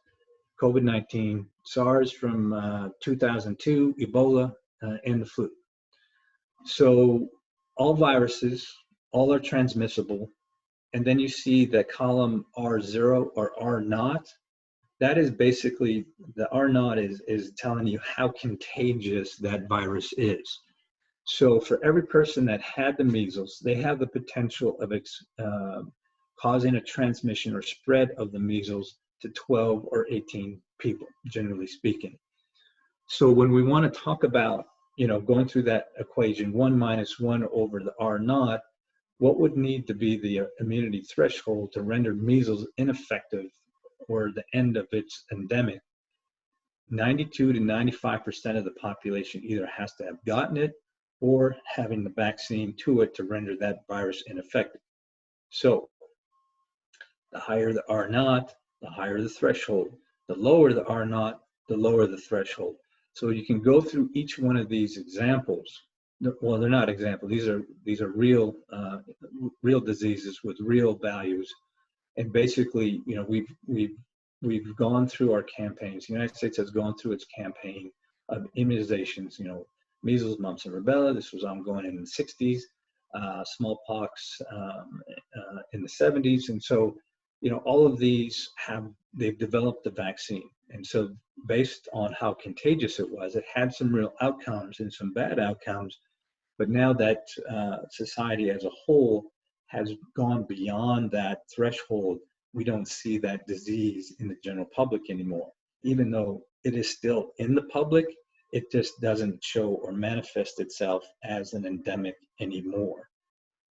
COVID-19, SARS from 2002, Ebola, and the flu. So all viruses, all are transmissible. And then you see that column R0 or R naught. That is basically, the R naught is telling you how contagious that virus is. So for every person that had the measles, they have the potential of causing a transmission or spread of the measles to 12 or 18 people, generally speaking. So when we want to talk about, going through that equation, 1 minus 1 over the R naught, what would need to be the immunity threshold to render measles ineffective or the end of its endemic? 92 to 95% of the population either has to have gotten it or having the vaccine to it to render that virus ineffective. So the higher the R naught, the higher the threshold. The lower the R naught, the lower the threshold. So you can go through each one of these examples. Well, they're not examples. These are real real diseases with real values. And basically, we've gone through our campaigns. The United States has gone through its campaign of immunizations. Measles, mumps, and rubella. This was ongoing in the 60s. Smallpox in the 70s, and so all of these they've developed the vaccine. And so based on how contagious it was, it had some real outcomes and some bad outcomes. But now that society as a whole has gone beyond that threshold, we don't see that disease in the general public anymore. Even though it is still in the public, it just doesn't show or manifest itself as an endemic anymore.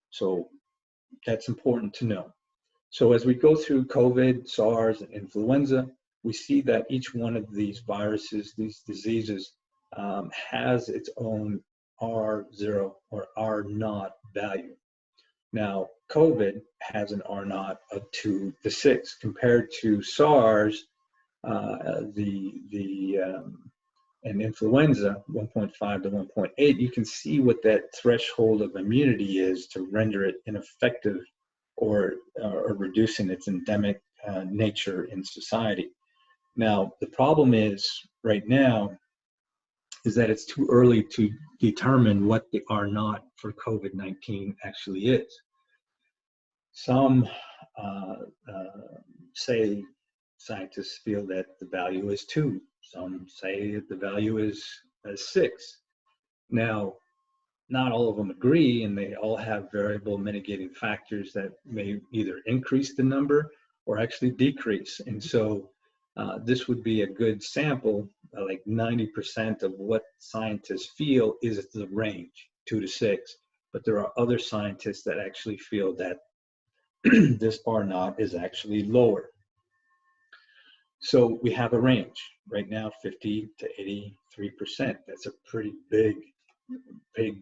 So that's important to know. So as we go through COVID, SARS, and influenza, we see that each one of these viruses, these diseases, has its own R0 or R naught value. Now, COVID has an R naught of 2 to 6 compared to SARS, and influenza, 1.5 to 1.8. You can see what that threshold of immunity is to render it ineffective or reducing its endemic nature in society. Now, the problem is right now is that it's too early to determine what the R naught for COVID-19 actually is. Some say scientists feel that the value is 2. Some say that the value is 6. Now, not all of them agree, and they all have variable mitigating factors that may either increase the number or actually decrease. And so this would be a good sample, like 90% of what scientists feel is the range, 2 to 6. But there are other scientists that actually feel that this R naught is actually lower. So we have a range right now, 50 to 83%. That's a pretty big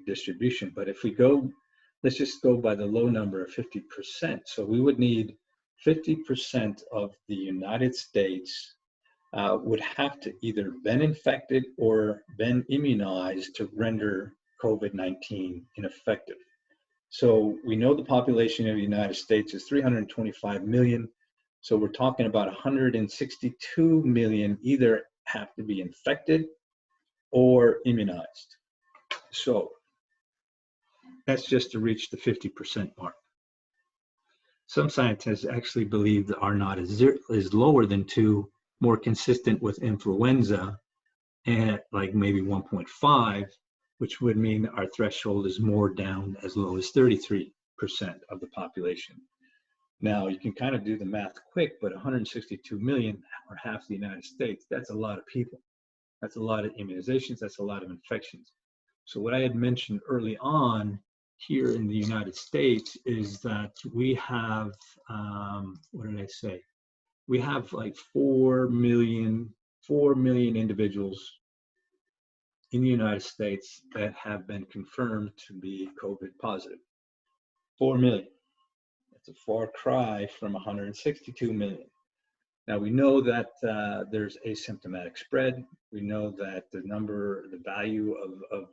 distribution. But if we go, let's just go by the low number of 50%. So we would need 50% of the United States would have to either been infected or been immunized to render COVID-19 ineffective. So we know the population of the United States is 325 million. So we're talking about 162 million either have to be infected or immunized. So that's just to reach the 50% mark. Some scientists actually believe the R naught is lower than 2, more consistent with influenza, and like maybe 1.5, which would mean our threshold is more down as low as 33% of the population. Now, you can kind of do the math quick, but 162 million, or half the United States, that's a lot of people. That's a lot of immunizations. That's a lot of infections. So what I had mentioned early on here in the United States is that we have, what did I say? We have like 4 million individuals in the United States that have been confirmed to be COVID positive. 4 million. That's a far cry from 162 million. Now, we know that there's asymptomatic spread. We know that the value of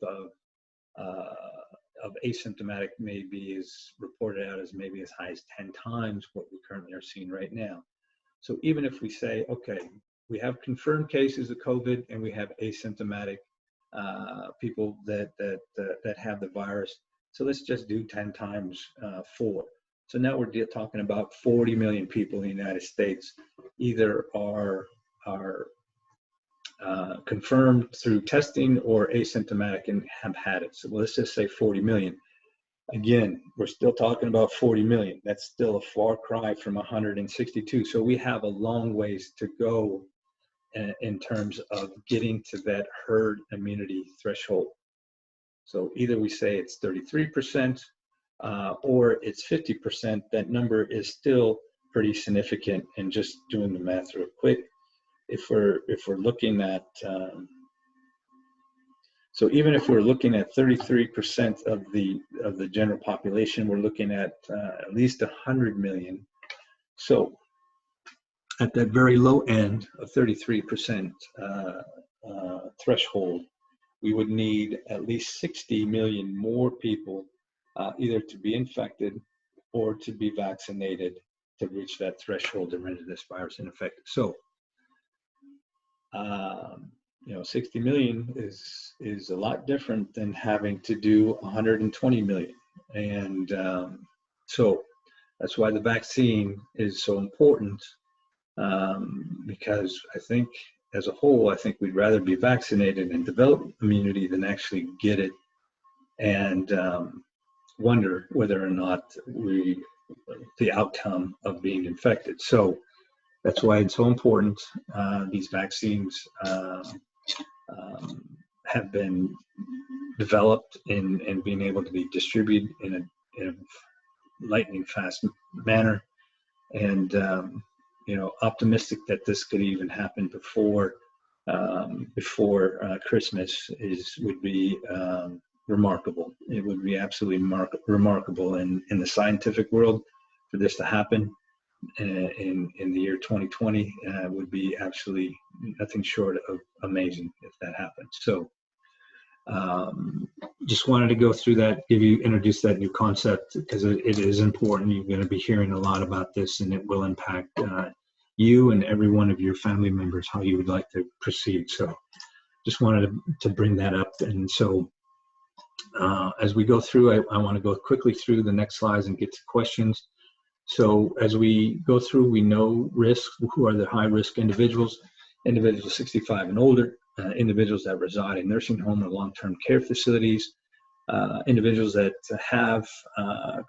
asymptomatic is reported out as maybe as high as 10 times what we currently are seeing right now. So even if we say, okay, we have confirmed cases of COVID and we have asymptomatic people that have the virus, so let's just do 10 times 4. So now we're talking about 40 million people in the United States either are confirmed through testing or asymptomatic and have had it. So let's just say 40 million. Again, we're still talking about 40 million. That's still a far cry from 162. So we have a long ways to go in terms of getting to that herd immunity threshold. So either we say it's 33%, or it's 50%, that number is still pretty significant. And just doing the math real quick, if we're looking at, so even if we're looking at 33% of the general population, we're looking at least 100 million. So at that very low end of 33% threshold, we would need at least 60 million more people either to be infected or to be vaccinated to reach that threshold to render this virus ineffective. So, 60 million is a lot different than having to do 120 million. And so that's why the vaccine is so important, because I think as a whole, I think we'd rather be vaccinated and develop immunity than actually get it and wonder whether or not the outcome of being infected. So that's why it's so important. These vaccines have been developed and being able to be distributed in a lightning fast manner. And optimistic that this could even happen before Christmas would be remarkable. It would be absolutely remarkable in the scientific world for this to happen in the year 2020. Would be absolutely nothing short of amazing if that happened. So just wanted to go through that, introduce that new concept, because it is important. You're going to be hearing a lot about this, and it will impact you and every one of your family members, how you would like to proceed. So just wanted to bring that up. And so as we go through, I want to go quickly through the next slides and get to questions. So as we go through, we know risks, who are the high risk individuals 65 and older, individuals that reside in nursing home or long-term care facilities, individuals that have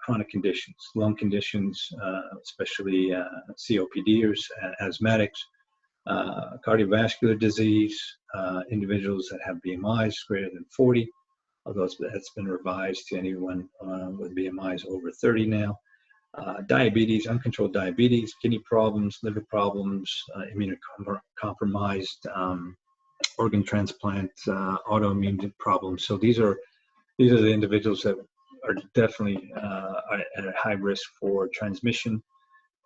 chronic conditions, lung conditions, especially COPDers, asthmatics, cardiovascular disease, individuals that have BMIs greater than 40, although that's been revised to anyone with BMIs over 30 now. Diabetes, uncontrolled diabetes, kidney problems, liver problems, immunocompromised, organ transplant, autoimmune problems. So these are the individuals that are definitely at a high risk for transmission,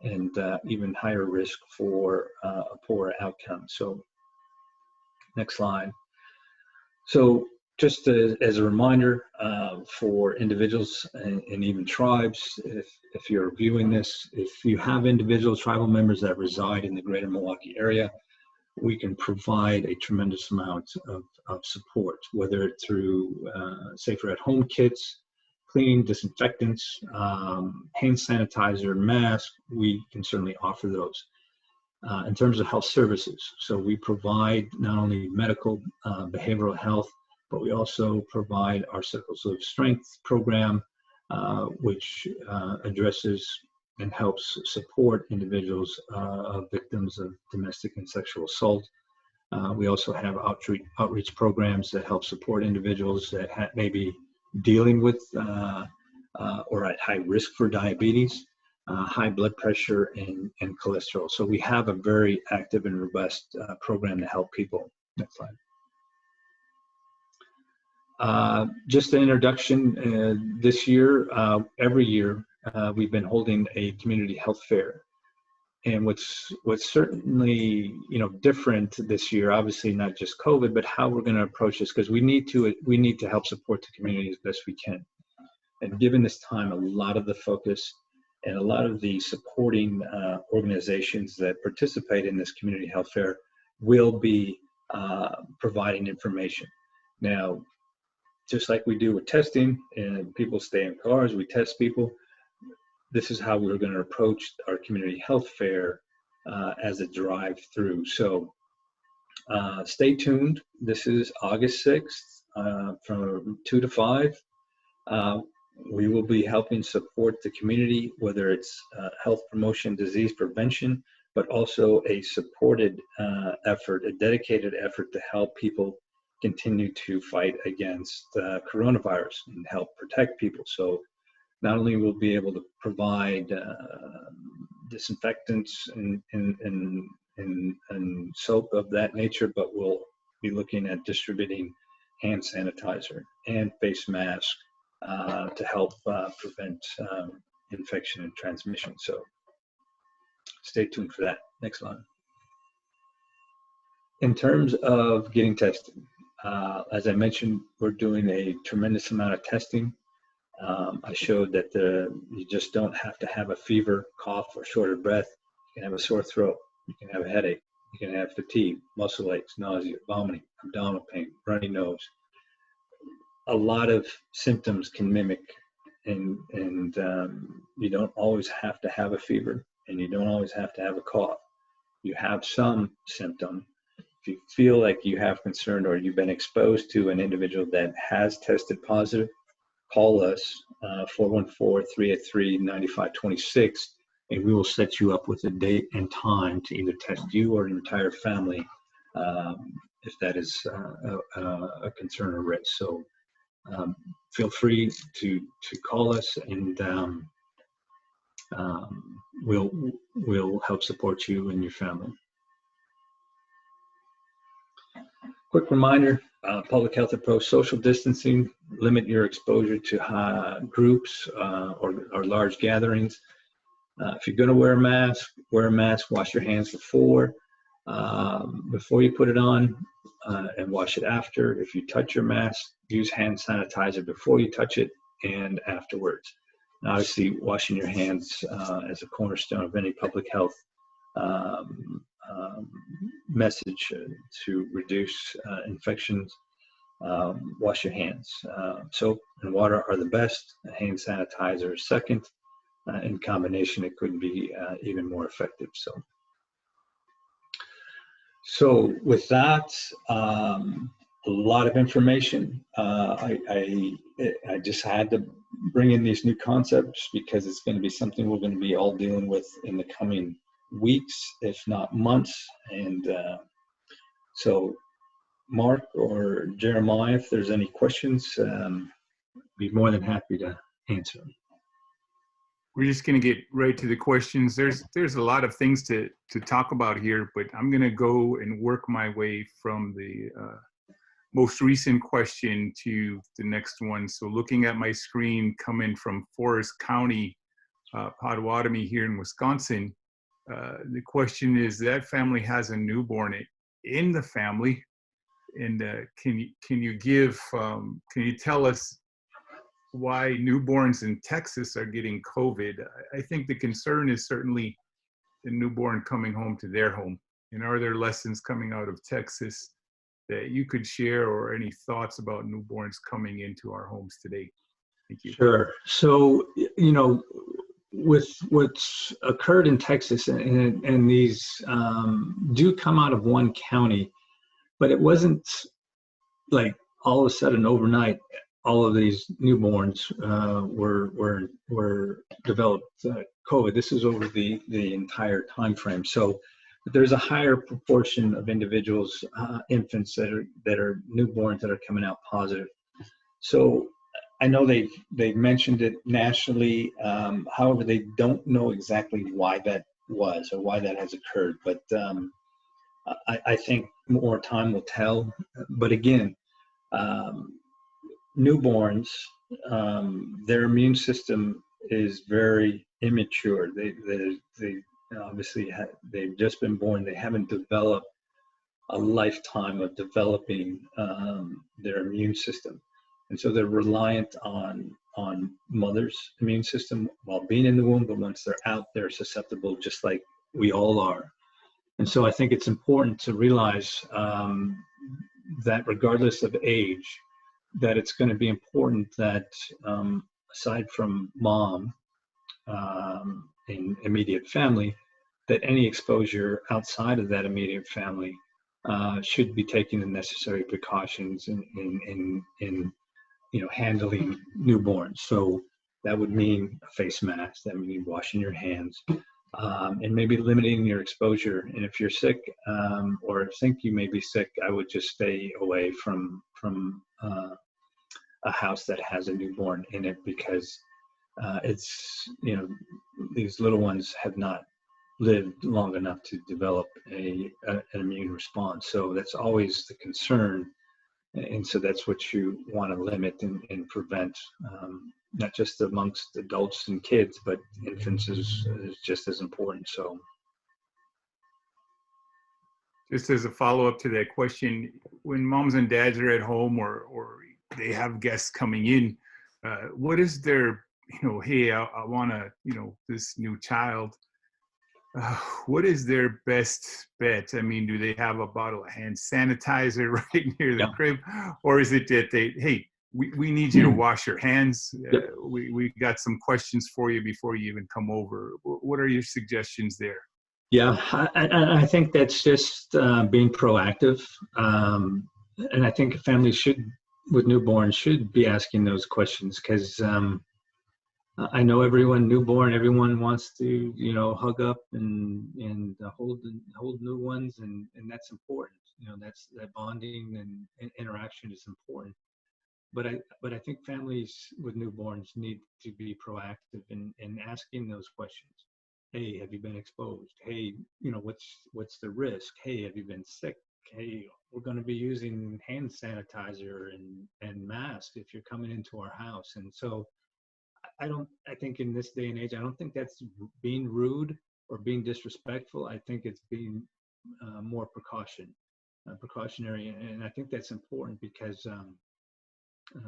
and even higher risk for a poor outcome. So next slide. So just as a reminder for individuals and even tribes, if you're viewing this, if you have individuals, tribal members that reside in the greater Milwaukee area, we can provide a tremendous amount of support, whether it's through safer at home kits, cleaning, disinfectants, hand sanitizer, mask. We can certainly offer those. In terms of health services, so we provide not only medical, behavioral health, but we also provide our Circles of Strength program, which addresses and helps support individuals victims of domestic and sexual assault. We also have outreach programs that help support individuals that may be dealing with or at high risk for diabetes, high blood pressure, and cholesterol. So we have a very active and robust program to help people. Next slide. Just an introduction, this year, every year, we've been holding a community health fair. And what's certainly, different this year, obviously not just COVID, but how we're going to approach this, because we need to help support the community as best we can. And given this time, a lot of the focus and a lot of the supporting organizations that participate in this community health fair will be providing information. Now, just like we do with testing, and people stay in cars, we test people. This is how we're going to approach our community health fair as a drive-through. So stay tuned. This is August 6th from 2 to 5. We will be helping support the community, whether it's health promotion, disease prevention, but also a supported effort, a dedicated effort to help people continue to fight against coronavirus and help protect people. So not only will we be able to provide disinfectants and soap of that nature, but we'll be looking at distributing hand sanitizer and face masks to help prevent infection and transmission. So stay tuned for that. Next slide. In terms of getting tested, as I mentioned, we're doing a tremendous amount of testing. I showed that you just don't have to have a fever, cough, or short of breath. You can have a sore throat. You can have a headache. You can have fatigue, muscle aches, nausea, vomiting, abdominal pain, runny nose. A lot of symptoms can mimic, and you don't always have to have a fever, and you don't always have to have a cough. You have some symptom. If you feel like you have concern or you've been exposed to an individual that has tested positive, call us, 414-383-9526, and we will set you up with a date and time to either test you or your entire family if that is a concern or risk. So feel free to call us, and we'll help support you and your family. Quick reminder, public health approach, social distancing, limit your exposure to groups or large gatherings. If you're going to wear a mask, wash your hands before you put it on, and wash it after. If you touch your mask, use hand sanitizer before you touch it and afterwards. And obviously, washing your hands as a cornerstone of any public health message to reduce infections. Wash your hands. Soap and water are the best. Hand sanitizer is second. In combination, it could be even more effective. So with that, a lot of information. I just had to bring in these new concepts because it's going to be something we're going to be all dealing with in the coming weeks, if not months. And so Mark or Jeremiah, if there's any questions, be more than happy to answer them. We're just going to get right to the questions. There's a lot of things to talk about here, but I'm going to go and work my way from the most recent question to the next one. So looking at my screen coming from Forest County, Potawatomi here in Wisconsin, the question is, that family has a newborn in the family, and can you tell us why newborns in Texas are getting COVID? I think the concern is certainly the newborn coming home to their home. And are there lessons coming out of Texas that you could share, or any thoughts about newborns coming into our homes today? Thank you. Sure. So, with what's occurred in Texas, and these do come out of one county, but it wasn't like all of a sudden overnight all of these newborns were developed COVID. This is over the entire time frame. So there's a higher proportion of individuals, infants that are newborns that are coming out positive. So I know they've mentioned it nationally. However, they don't know exactly why that was or why that has occurred. But I think more time will tell. But again, newborns, their immune system is very immature. They obviously they've just been born. They haven't developed a lifetime of developing their immune system, and so they're reliant on mother's immune system while being in the womb. But once they're out, they're susceptible, just like we all are. And so I think it's important to realize that regardless of age, that it's going to be important that aside from mom and immediate family, that any exposure outside of that immediate family should be taking the necessary precautions in handling newborns. So that would mean a face mask, that would mean washing your hands, and maybe limiting your exposure. And if you're sick or think you may be sick, I would just stay away from a house that has a newborn in it, because it's, these little ones have not lived long enough to develop an immune response. So that's always the concern. And so that's what you want to limit and prevent, not just amongst adults and kids, but infants is just as important. So just as a follow-up to that question, when moms and dads are at home or they have guests coming in, what is their, hey, I want to, this new child, what is their best bet? I mean, do they have a bottle of hand sanitizer right near the crib? Or is it that we need you to wash your hands? We got some questions for you before you even come over. What are your suggestions there? Yeah, I think that's just being proactive. And I think families with newborns should be asking those questions, because I know everyone wants to, hug up and hold new ones, and that's important. That bonding and interaction is important. But I think families with newborns need to be proactive in asking those questions. Hey, have you been exposed? Hey, what's the risk? Hey, have you been sick? Hey, we're going to be using hand sanitizer and masks if you're coming into our house. And so I think in this day and age, I don't think that's being rude or being disrespectful. I think it's being more precautionary. And I think that's important because,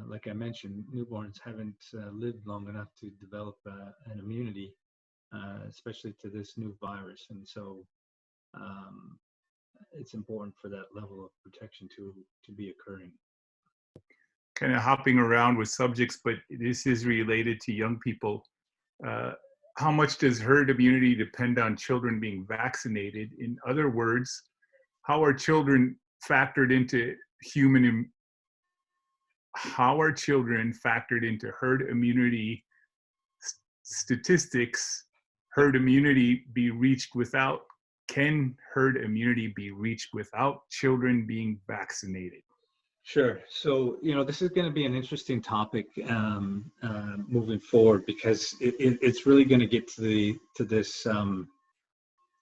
like I mentioned, newborns haven't lived long enough to develop an immunity, especially to this new virus. And so it's important for that level of protection to be occurring. Kind of hopping around with subjects, but this is related to young people. How much does herd immunity depend on children being vaccinated? In other words, how are children factored into herd immunity statistics? Can herd immunity be reached without children being vaccinated? Sure. So, this is going to be an interesting topic moving forward, because it's really going to get to this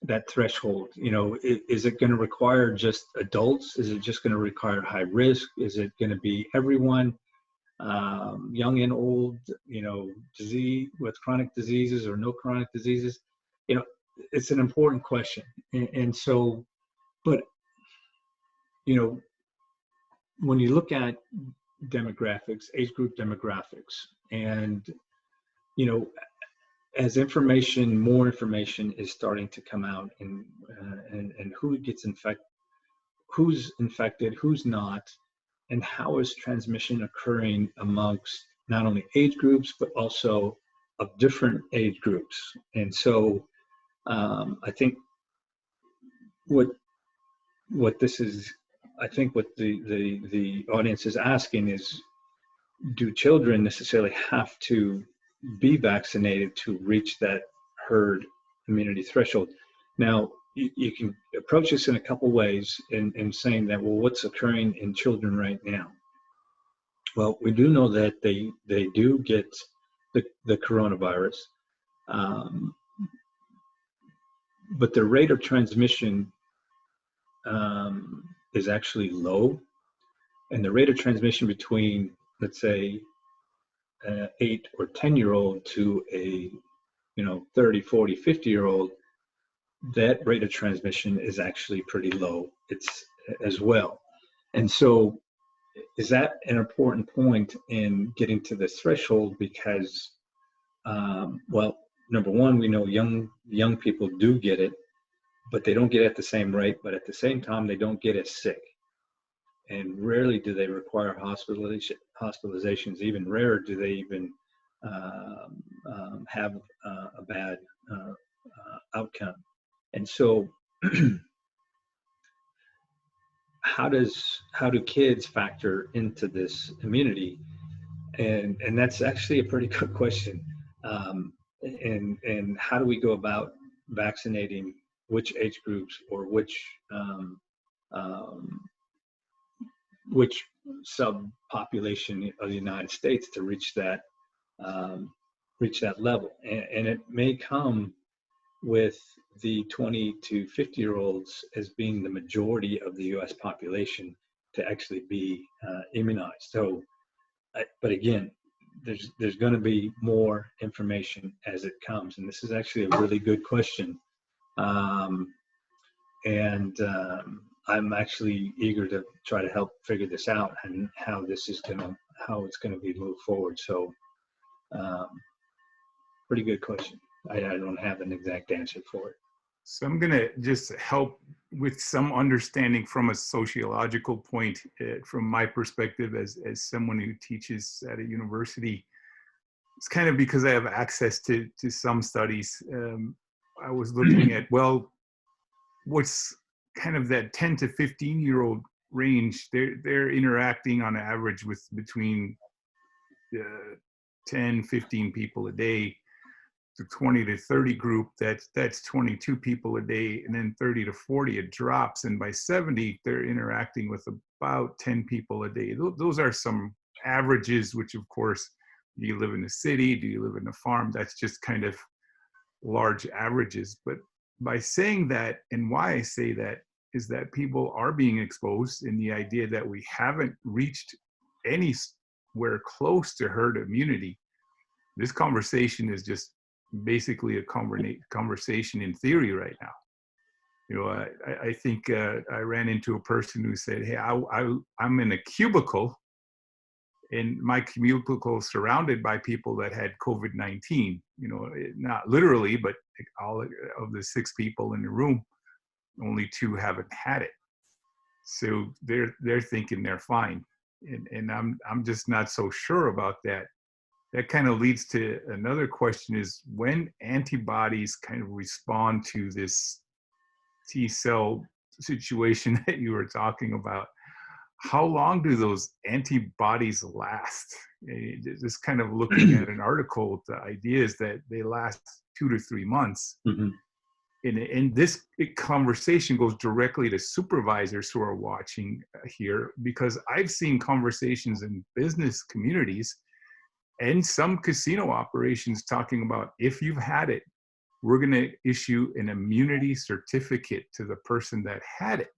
that threshold. Is it going to require just adults? Is it just going to require high risk? Is it going to be everyone, young and old? Disease with chronic diseases or no chronic diseases? It's an important question, and so, but when you look at demographics, age group demographics, and as more information is starting to come out, and who's infected, who's not, and how is transmission occurring amongst not only age groups but also of different age groups. And so I think what this is, I think what the audience is asking is, do children necessarily have to be vaccinated to reach that herd immunity threshold? Now, you can approach this in a couple ways in saying that, well, what's occurring in children right now? Well, we do know that they do get the coronavirus, but the rate of transmission is actually low, and the rate of transmission between, let's say, 8 or 10-year-old to a 30, 40, 50-year-old, that rate of transmission is actually pretty low. It's as well. And so is that an important point in getting to this threshold? Because, well, number one, we know young people do get it, but they don't get it at the same rate, but at the same time, they don't get as sick. And rarely do they require hospitalizations. Even rarer do they even have a bad outcome. And so how do kids factor into this immunity? And that's actually a pretty good question. And how do we go about vaccinating which age groups or which subpopulation of the United States to reach that level? And it may come with the 20 to 50-year-olds as being the majority of the U.S. population to actually be immunized. So, but again, there's going to be more information as it comes, and this is actually a really good question. I'm actually eager to try to help figure this out and how it's going to be moved forward. So, pretty good question. I don't have an exact answer for it. So I'm going to just help with some understanding from a sociological point, from my perspective as someone who teaches at a university. It's kind of because I have access to some studies. I was looking at, well, what's kind of that 10 to 15-year-old range. They're interacting on average with between 10, 15 people a day. The 20 to 30 group, that's 22 people a day, and then 30 to 40 it drops, and by 70 they're interacting with about 10 people a day. Those are some averages, which of course, do you live in a city, do you live in a farm? That's just kind of large averages. But by saying that, and why I say that, is that people are being exposed in the idea that we haven't reached anywhere close to herd immunity. This conversation is just basically a conversation in theory right now. You know, I think I ran into a person who said, hey, I'm in a cubicle, and my cubicle surrounded by people that had COVID-19, you know, not literally, but all of the 6 people in the room, only 2 haven't had it. So they're thinking they're fine. And I'm just not so sure about that. That kind of leads to another question, is when antibodies kind of respond to this T cell situation that you were talking about, how long do those antibodies last? Just kind of looking at an article, the idea is that they last 2 to 3 months. Mm-hmm. And this conversation goes directly to supervisors who are watching here, because I've seen conversations in business communities and some casino operations talking about, if you've had it, we're going to issue an immunity certificate to the person that had it.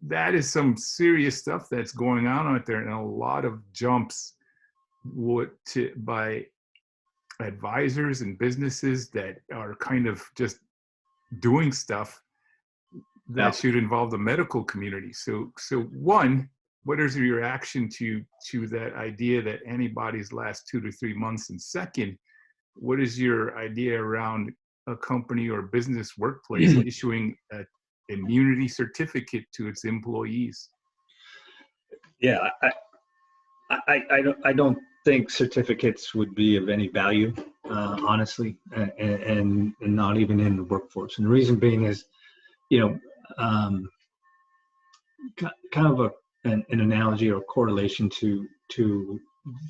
That is some serious stuff that's going on out there, and a lot of jumps by advisors and businesses that are kind of just doing stuff that should involve the medical community. So one, what is your reaction to that idea that antibodies last 2 to 3 months? And second, what is your idea around a company or business workplace issuing an immunity certificate to its employees? Yeah, I don't think certificates would be of any value, honestly, and not even in the workforce. And the reason being is, kind of an analogy or correlation to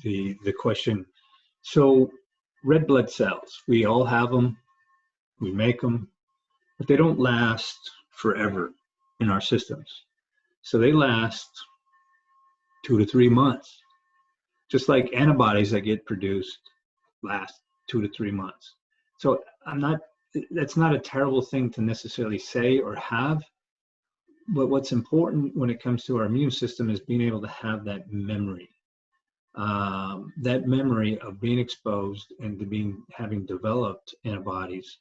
the question. So red blood cells, we all have them, we make them, but they don't last forever in our systems. So they last 2 to 3 months, just like antibodies that get produced last 2 to 3 months. So that's not a terrible thing to necessarily say or have, but what's important when it comes to our immune system is being able to have that memory of being exposed and to having developed antibodies,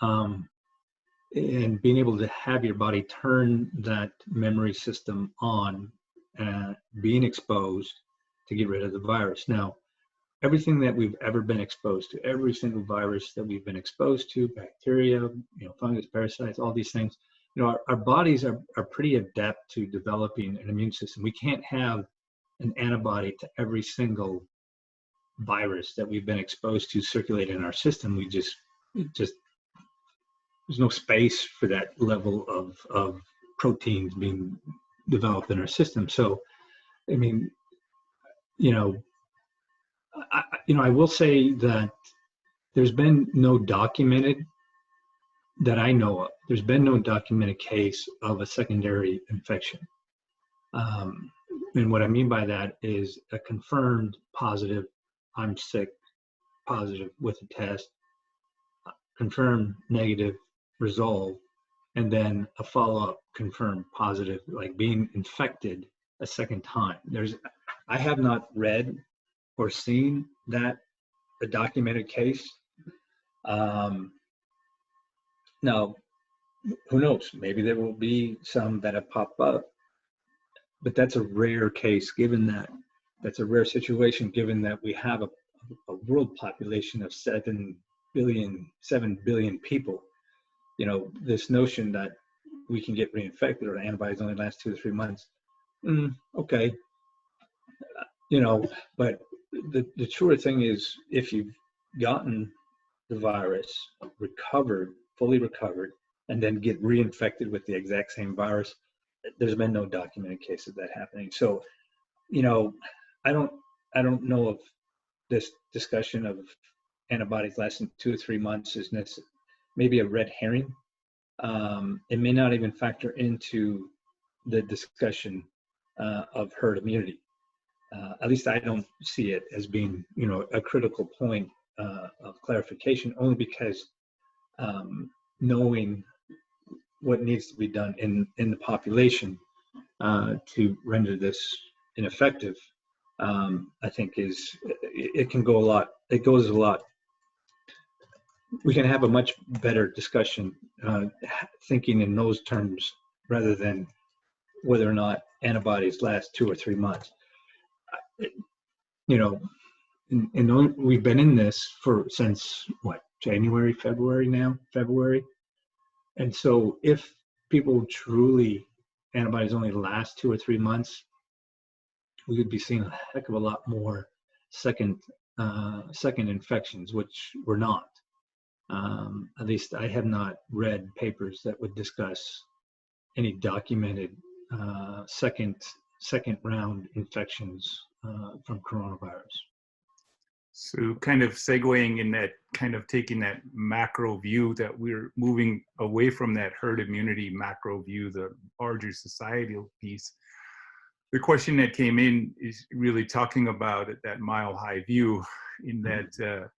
and being able to have your body turn that memory system on, being exposed to get rid of the virus. Now, everything that we've ever been exposed to, every single virus that we've been exposed to, bacteria, fungus, parasites, all these things, our bodies are pretty adept to developing an immune system. We can't have an antibody to every single virus that we've been exposed to circulate in our system. There's no space for that level of proteins being developed in our system. So, I mean, I will say that there's been no documented, that I know of, there's been no documented case of a secondary infection. And what I mean by that is a confirmed positive, I'm sick, positive with a test, confirmed negative, resolve, and then a follow-up confirmed positive, like being infected a second time. I have not read or seen a documented case. Now, who knows? Maybe there will be some that have popped up, but that's a rare case, that's a rare situation, given that we have a world population of 7 billion people. This notion that we can get reinfected or antibodies only last 2 to 3 months. Okay. But the truer thing is, if you've gotten the virus, fully recovered, and then get reinfected with the exact same virus, there's been no documented case of that happening. So, I don't know if this discussion of antibodies lasting 2 to 3 months is maybe a red herring. It may not even factor into the discussion of herd immunity. At least I don't see it as being, a critical point of clarification, only because knowing what needs to be done in the population to render this ineffective, I think it can go a lot. It goes a lot. We can have a much better discussion thinking in those terms rather than whether or not antibodies last 2 or 3 months. And we've been in this since January, February. And so if people truly, antibodies only last 2 or 3 months, we would be seeing a heck of a lot more second infections, which we're not. At least I have not read papers that would discuss any documented second round infections from coronavirus. So kind of segueing in that, kind of taking that macro view, that we're moving away from that herd immunity macro view, the larger societal piece. The question that came in is really talking about that mile high view, in that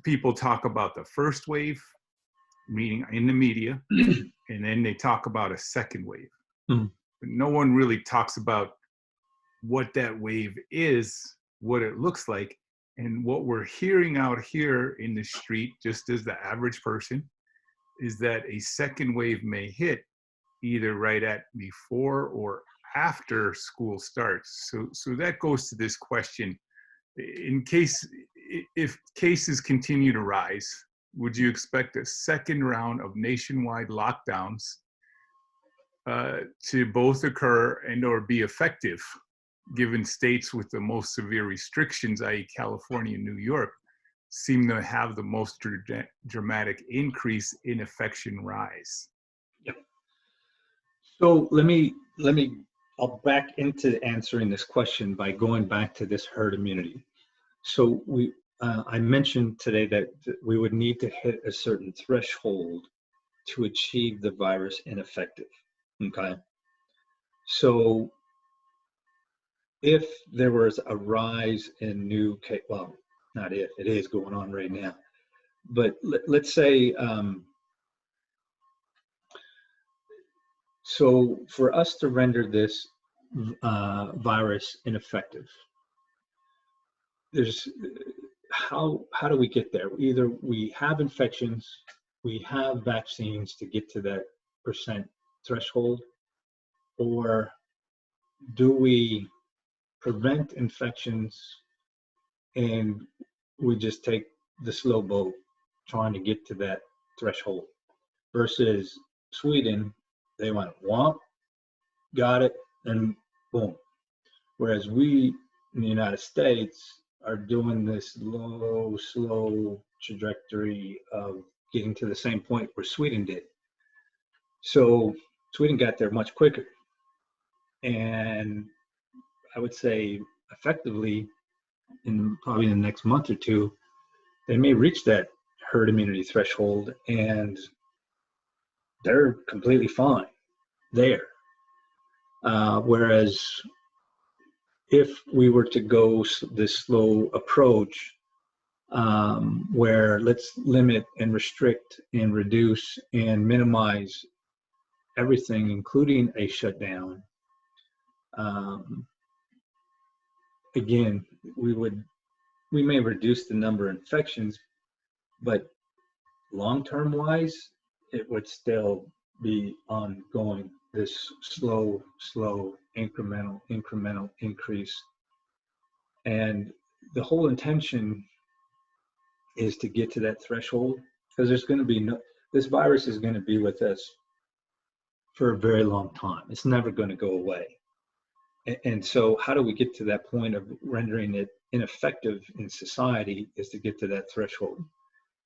people talk about the first wave, meaning in the media, and then they talk about a second wave. But no one really talks about what that wave is, what it looks like. And what we're hearing out here in the street, just as the average person, is that a second wave may hit either right at before or after school starts. So that goes to this question. If cases continue to rise, would you expect a second round of nationwide lockdowns to both occur and or be effective, given states with the most severe restrictions, i.e. California and New York, seem to have the most dramatic increase in infection rise? Yep. So I'll back into answering this question by going back to this herd immunity. So I mentioned today that we would need to hit a certain threshold to achieve the virus ineffective. Okay. So if there was a rise in new case, well, not if, it is going on right now, but let's say, so for us to render this virus ineffective, there's how do we get there? Either we have infections, we have vaccines to get to that percent threshold, or do we prevent infections and we just take the slow boat trying to get to that threshold? Versus Sweden, they went womp, got it, and boom. Whereas we in the United States are doing this slow trajectory of getting to the same point where Sweden did. So Sweden got there much quicker. And I would say effectively in probably in the next month or two, they may reach that herd immunity threshold and they're completely fine there. Whereas if we were to go this slow approach, where let's limit and restrict and reduce and minimize everything, including a shutdown, again, we may reduce the number of infections, but long-term wise, it would still be ongoing, this slow incremental increase. And the whole intention is to get to that threshold, because there's going to be this virus is going to be with us for a very long time. It's never going to go away. And so how do we get to that point of rendering it ineffective in society is to get to that threshold.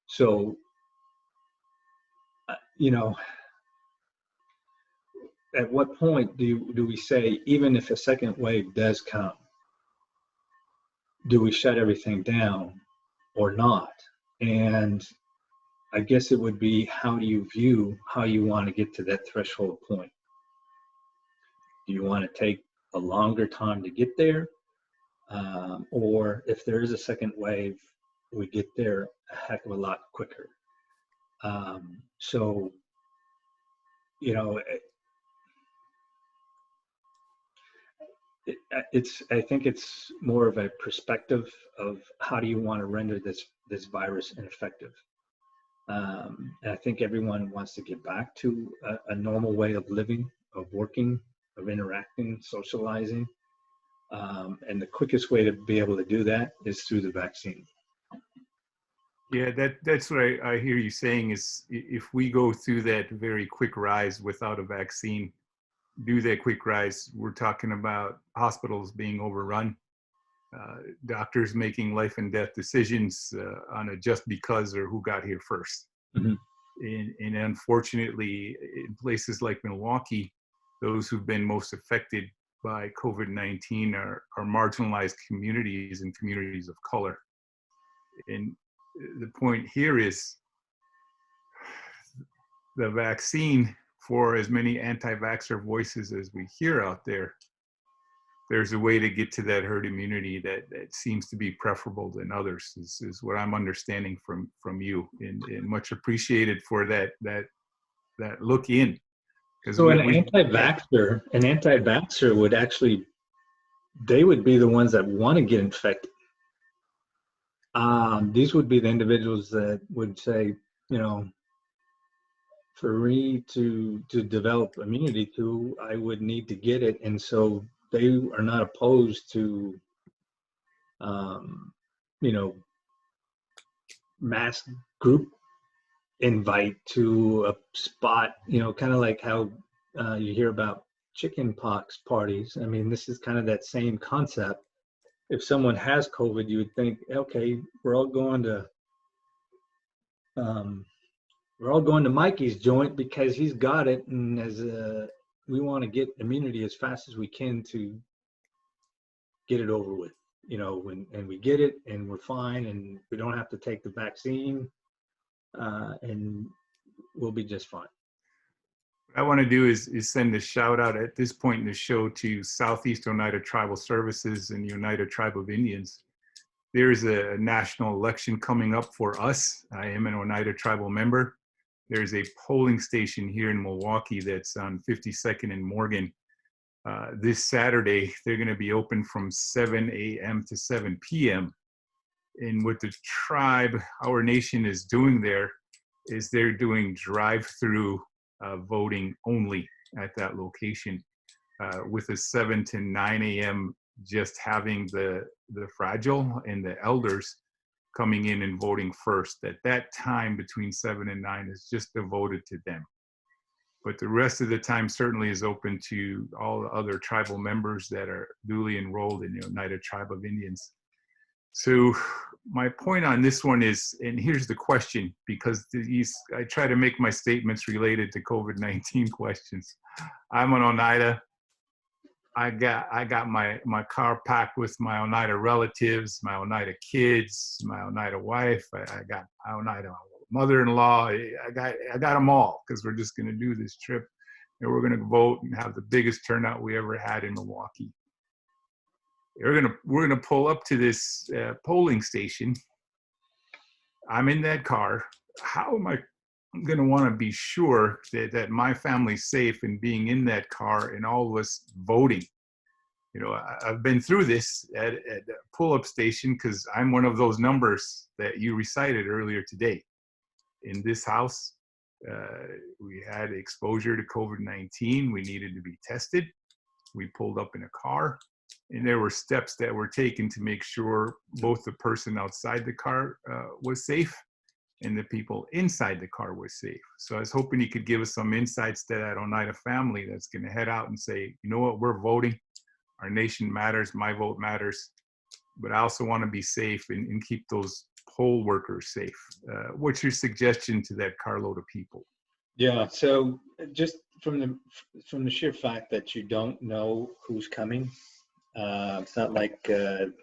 So, at what point do we say, even if a second wave does come, do we shut everything down or not? And I guess it would be, how do you view how you want to get to that threshold point? Do you want to take a longer time to get there? Or if there is a second wave, we get there a heck of a lot quicker. So, I think it's more of a perspective of how do you want to render this virus ineffective. And I think everyone wants to get back to a normal way of living, of working, of interacting, socializing. And the quickest way to be able to do that is through the vaccine. Yeah, that's what I hear you saying is, if we go through that very quick rise without a vaccine, do that quick rise, we're talking about hospitals being overrun, doctors making life and death decisions on a just because or who got here first. Mm-hmm. And unfortunately, in places like Milwaukee, those who've been most affected by COVID-19 are marginalized communities and communities of color. And the point here is the vaccine, for as many anti-vaxxer voices as we hear out there, there's a way to get to that herd immunity that seems to be preferable than others, is what I'm understanding from you, and much appreciated for that look in. So an anti-vaxxer would actually, they would be the ones that want to get infected. These would be the individuals that would say, for me to develop immunity to, I would need to get it. And so they are not opposed to, mass group invite to a spot, kind of like how you hear about chicken pox parties. I mean, this is kind of that same concept. If someone has COVID, you would think, okay, we're all going to Mikey's joint because he's got it, and as to get immunity as fast as we can to get it over with, and we get it and we're fine and we don't have to take the vaccine, and we'll be just fine. What I want to do is send a shout out at this point in the show to Southeast Oneida Tribal Services and the Oneida Tribe of Indians. There's a national election coming up for us. I am an Oneida tribal member. There's a polling station here in Milwaukee that's on 52nd and Morgan. This Saturday, they're going to be open from 7 a.m. to 7 p.m. And what the tribe, our nation, is doing there is they're doing drive-through voting only at that location, with a 7 to 9 a.m. just having the fragile and the elders coming in and voting first. At that time between 7 and 9 is just devoted to them. But the rest of the time certainly is open to all the other tribal members that are duly enrolled in the Oneida Tribe of Indians. So my point on this one is, and here's the question, because I try to make my statements related to COVID-19 questions. I'm an Oneida. I got my car packed with my Oneida relatives, my Oneida kids, my Oneida wife. I got my Oneida mother-in-law. I got them all, because we're just going to do this trip and we're going to vote and have the biggest turnout we ever had in Milwaukee. We're gonna pull up to this polling station. I'm in that car. How am I gonna want to be sure that my family's safe in being in that car and all of us voting? I've been through this at a pull-up station because I'm one of those numbers that you recited earlier today. In this house, we had exposure to COVID-19. We needed to be tested. We pulled up in a car. And there were steps that were taken to make sure both the person outside the car was safe and the people inside the car were safe. So I was hoping you could give us some insights to that Oneida family that's going to head out and say, you know what, we're voting. Our nation matters. My vote matters. But I also want to be safe and keep those poll workers safe. What's your suggestion to that carload of people? Yeah, so just from the sheer fact that you don't know who's coming, it's not like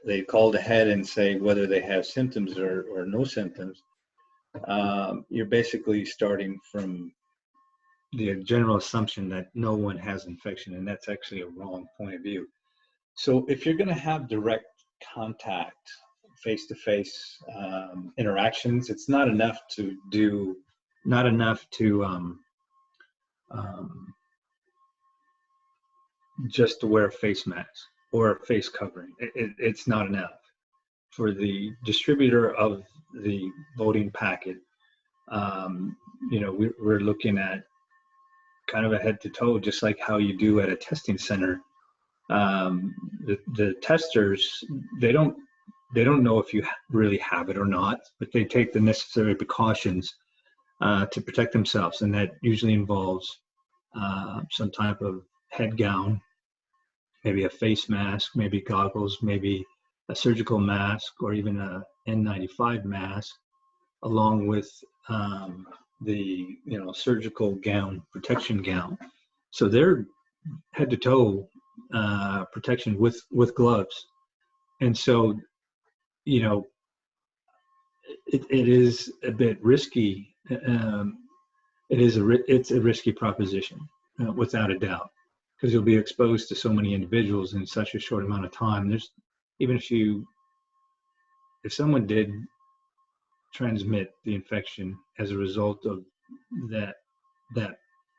they called ahead and say whether they have symptoms or no symptoms. You're basically starting from the general assumption that no one has infection, and that's actually a wrong point of view. So if you're going to have direct contact, face-to-face interactions, it's not enough to just to wear a face mask or a face covering. It's not enough. For the distributor of the voting packet, we're looking at kind of a head to toe, just like how you do at a testing center. The testers, they don't know if you really have it or not, but they take the necessary precautions to protect themselves, and that usually involves some type of head gown, maybe a face mask, maybe goggles, maybe a surgical mask, or even a N95 mask, along with the surgical gown, protection gown. So they're head to toe protection with gloves. And so, it is a bit risky. It's a risky proposition, without a doubt, because you'll be exposed to so many individuals in such a short amount of time. If someone did transmit the infection as a result of that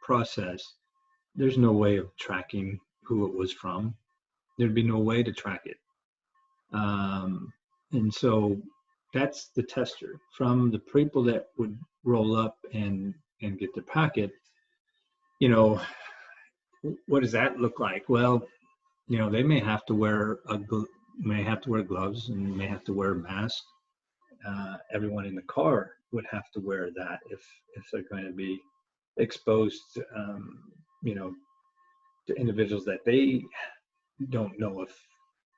process, there's no way of tracking who it was from. There'd be no way to track it. And so that's the tester. From the people that would roll up and get the packet, what does that look like? Well, they may have to wear gloves and may have to wear a mask. Everyone in the car would have to wear that if they're going to be exposed, to individuals that they don't know if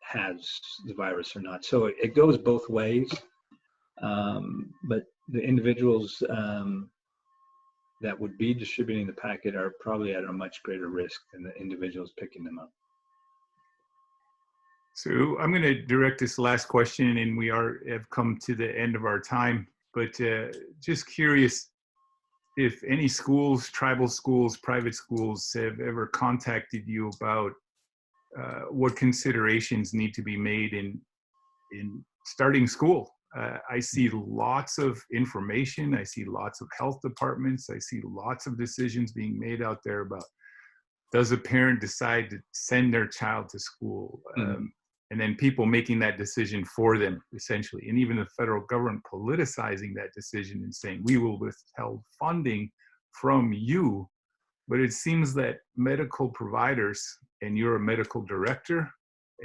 has the virus or not. So it goes both ways. But the individuals that would be distributing the packet are probably at a much greater risk than the individuals picking them up. So I'm going to direct this last question, and we have come to the end of our time, but just curious if any schools, tribal schools, private schools have ever contacted you about what considerations need to be made in starting school. I see lots of information. I see lots of health departments. I see lots of decisions being made out there about, does a parent decide to send their child to school? And then people making that decision for them, essentially. And even the federal government politicizing that decision and saying, we will withhold funding from you. But it seems that medical providers, and you're a medical director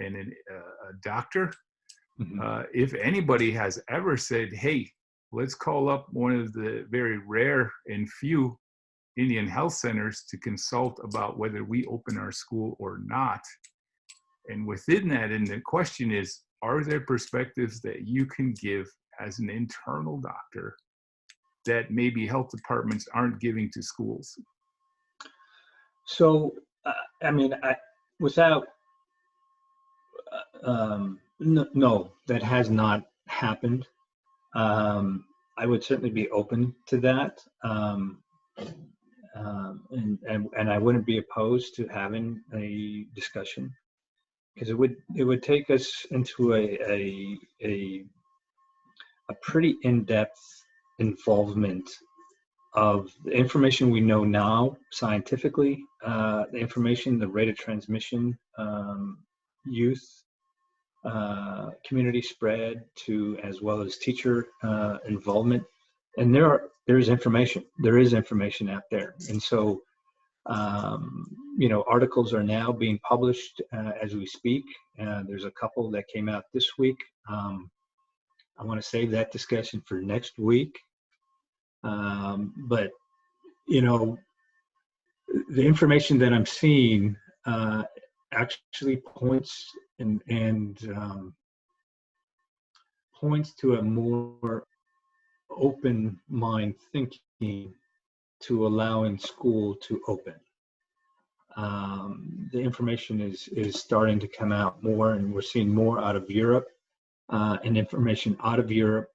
and a doctor, if anybody has ever said, hey, let's call up one of the very rare and few Indian health centers to consult about whether we open our school or not. And within that, and the question is, are there perspectives that you can give as an internal doctor that maybe health departments aren't giving to schools? So, I mean, no, that has not happened. I would certainly be open to that. And I wouldn't be opposed to having a discussion, because it would take us into a pretty in-depth involvement of the information we know now scientifically, the information, the rate of transmission, youth, community spread, to as well as teacher involvement. And there is information out there. And so articles are now being published as we speak. There's a couple that came out this week. I want to save that discussion for next week. But the information that I'm seeing actually points points to a more open mind thinking to allowing school to open. The information is starting to come out more, and we're seeing more out of Europe, and information out of Europe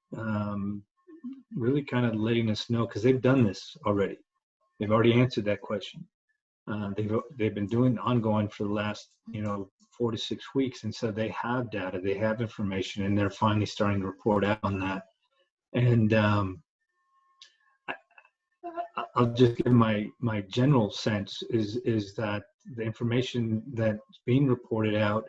really kind of letting us know, because they've done this already. They've already answered that question. They've been doing ongoing for the last 4 to 6 weeks, and so they have data, they have information, and they're finally starting to report out on that. And I'll just give my general sense is that the information that's being reported out,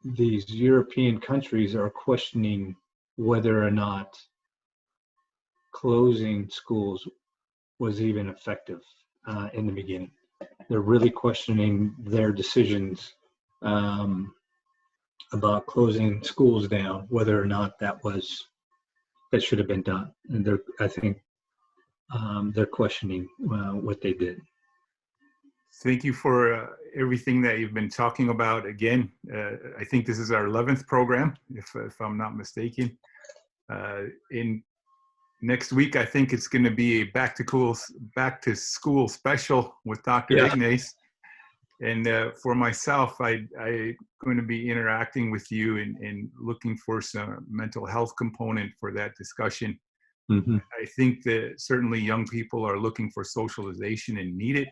these European countries are questioning whether or not closing schools was even effective in the beginning. They're really questioning their decisions about closing schools down, whether or not that should have been done. And I think they're questioning what they did. Thank you for everything that you've been talking about. Again, I think this is our 11th program, if I'm not mistaken. In next week, I think it's going to be a back to school special with Dr. Ignace. And for myself, I'm going to be interacting with you and looking for some mental health component for that discussion. I think that certainly young people are looking for socialization and need it.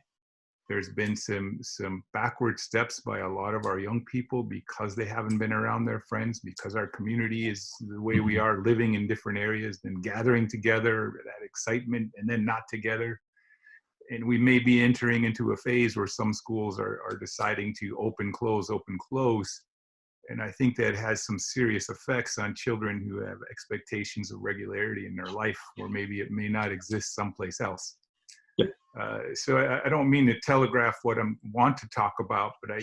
There's been some backward steps by a lot of our young people because they haven't been around their friends, because our community is the way we are, living in different areas and gathering together, that excitement, and then not together. And we may be entering into a phase where some schools are deciding to open, close. And I think that has some serious effects on children who have expectations of regularity in their life, or maybe it may not exist someplace else. So I don't mean to telegraph what I want to talk about, but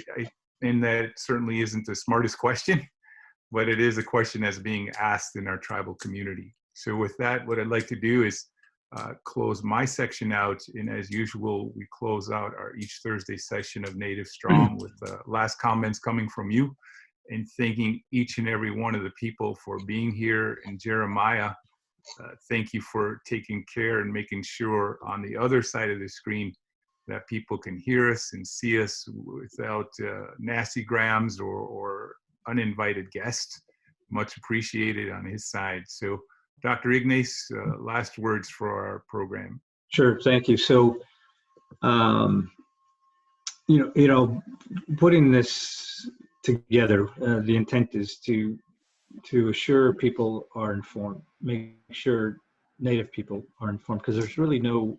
and that certainly isn't the smartest question, but it is a question that's being asked in our tribal community. So with that, what I'd like to do is close my section out. And as usual, we close out our each Thursday session of Native Strong with last comments coming from you. and thanking each and every one of the people for being here. And Jeremiah, thank you for taking care and making sure on the other side of the screen that people can hear us and see us without nasty grams or uninvited guests. Much appreciated on his side. So Dr. Ignace, last words for our program. Sure, thank you. So, putting this together, the intent is to assure people are informed, make sure Native people are informed, because there's really no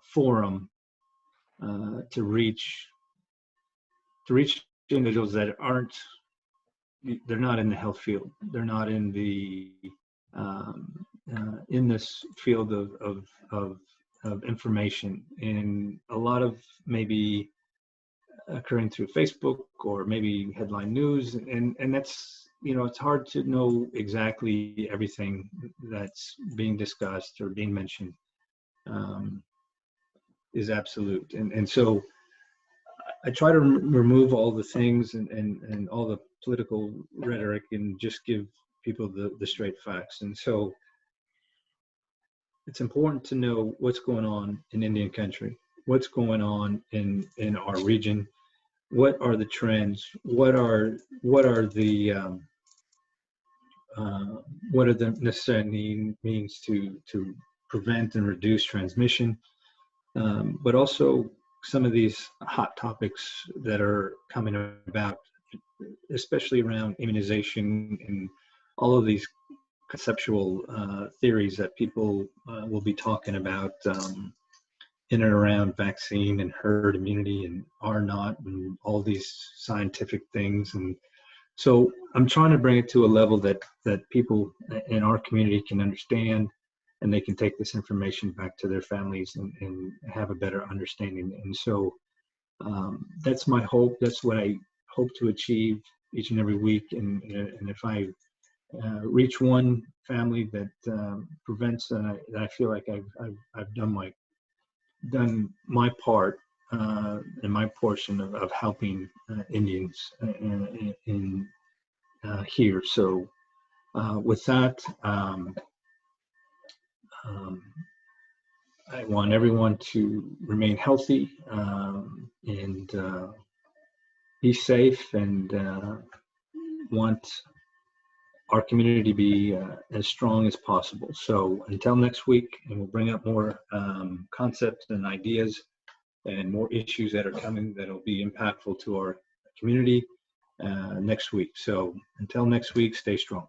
forum to reach individuals that they're not in the health field, they're not in the in this field of information, and a lot of maybe occurring through Facebook or maybe headline news, and that's, it's hard to know exactly everything that's being discussed or being mentioned is absolute, and so I try to remove all the things and all the political rhetoric and just give people the straight facts. And so it's important to know what's going on in Indian country, what's going on in our region, what are the trends, what are the necessary means to prevent and reduce transmission, but also some of these hot topics that are coming about, especially around immunization and all of these conceptual theories that people will be talking about in and around vaccine and herd immunity and R naught and all these scientific things. And so I'm trying to bring it to a level that people in our community can understand, and they can take this information back to their families and have a better understanding. And so that's my hope. That's what I hope to achieve each and every week. And if I reach one family that prevents, that I feel like I've done my part and my portion of helping Indians in here. So with that, I want everyone to remain healthy and be safe, and want our community to be as strong as possible. So until next week, and we'll bring up more concepts and ideas and more issues that are coming that will be impactful to our community next week. So until next week, stay strong.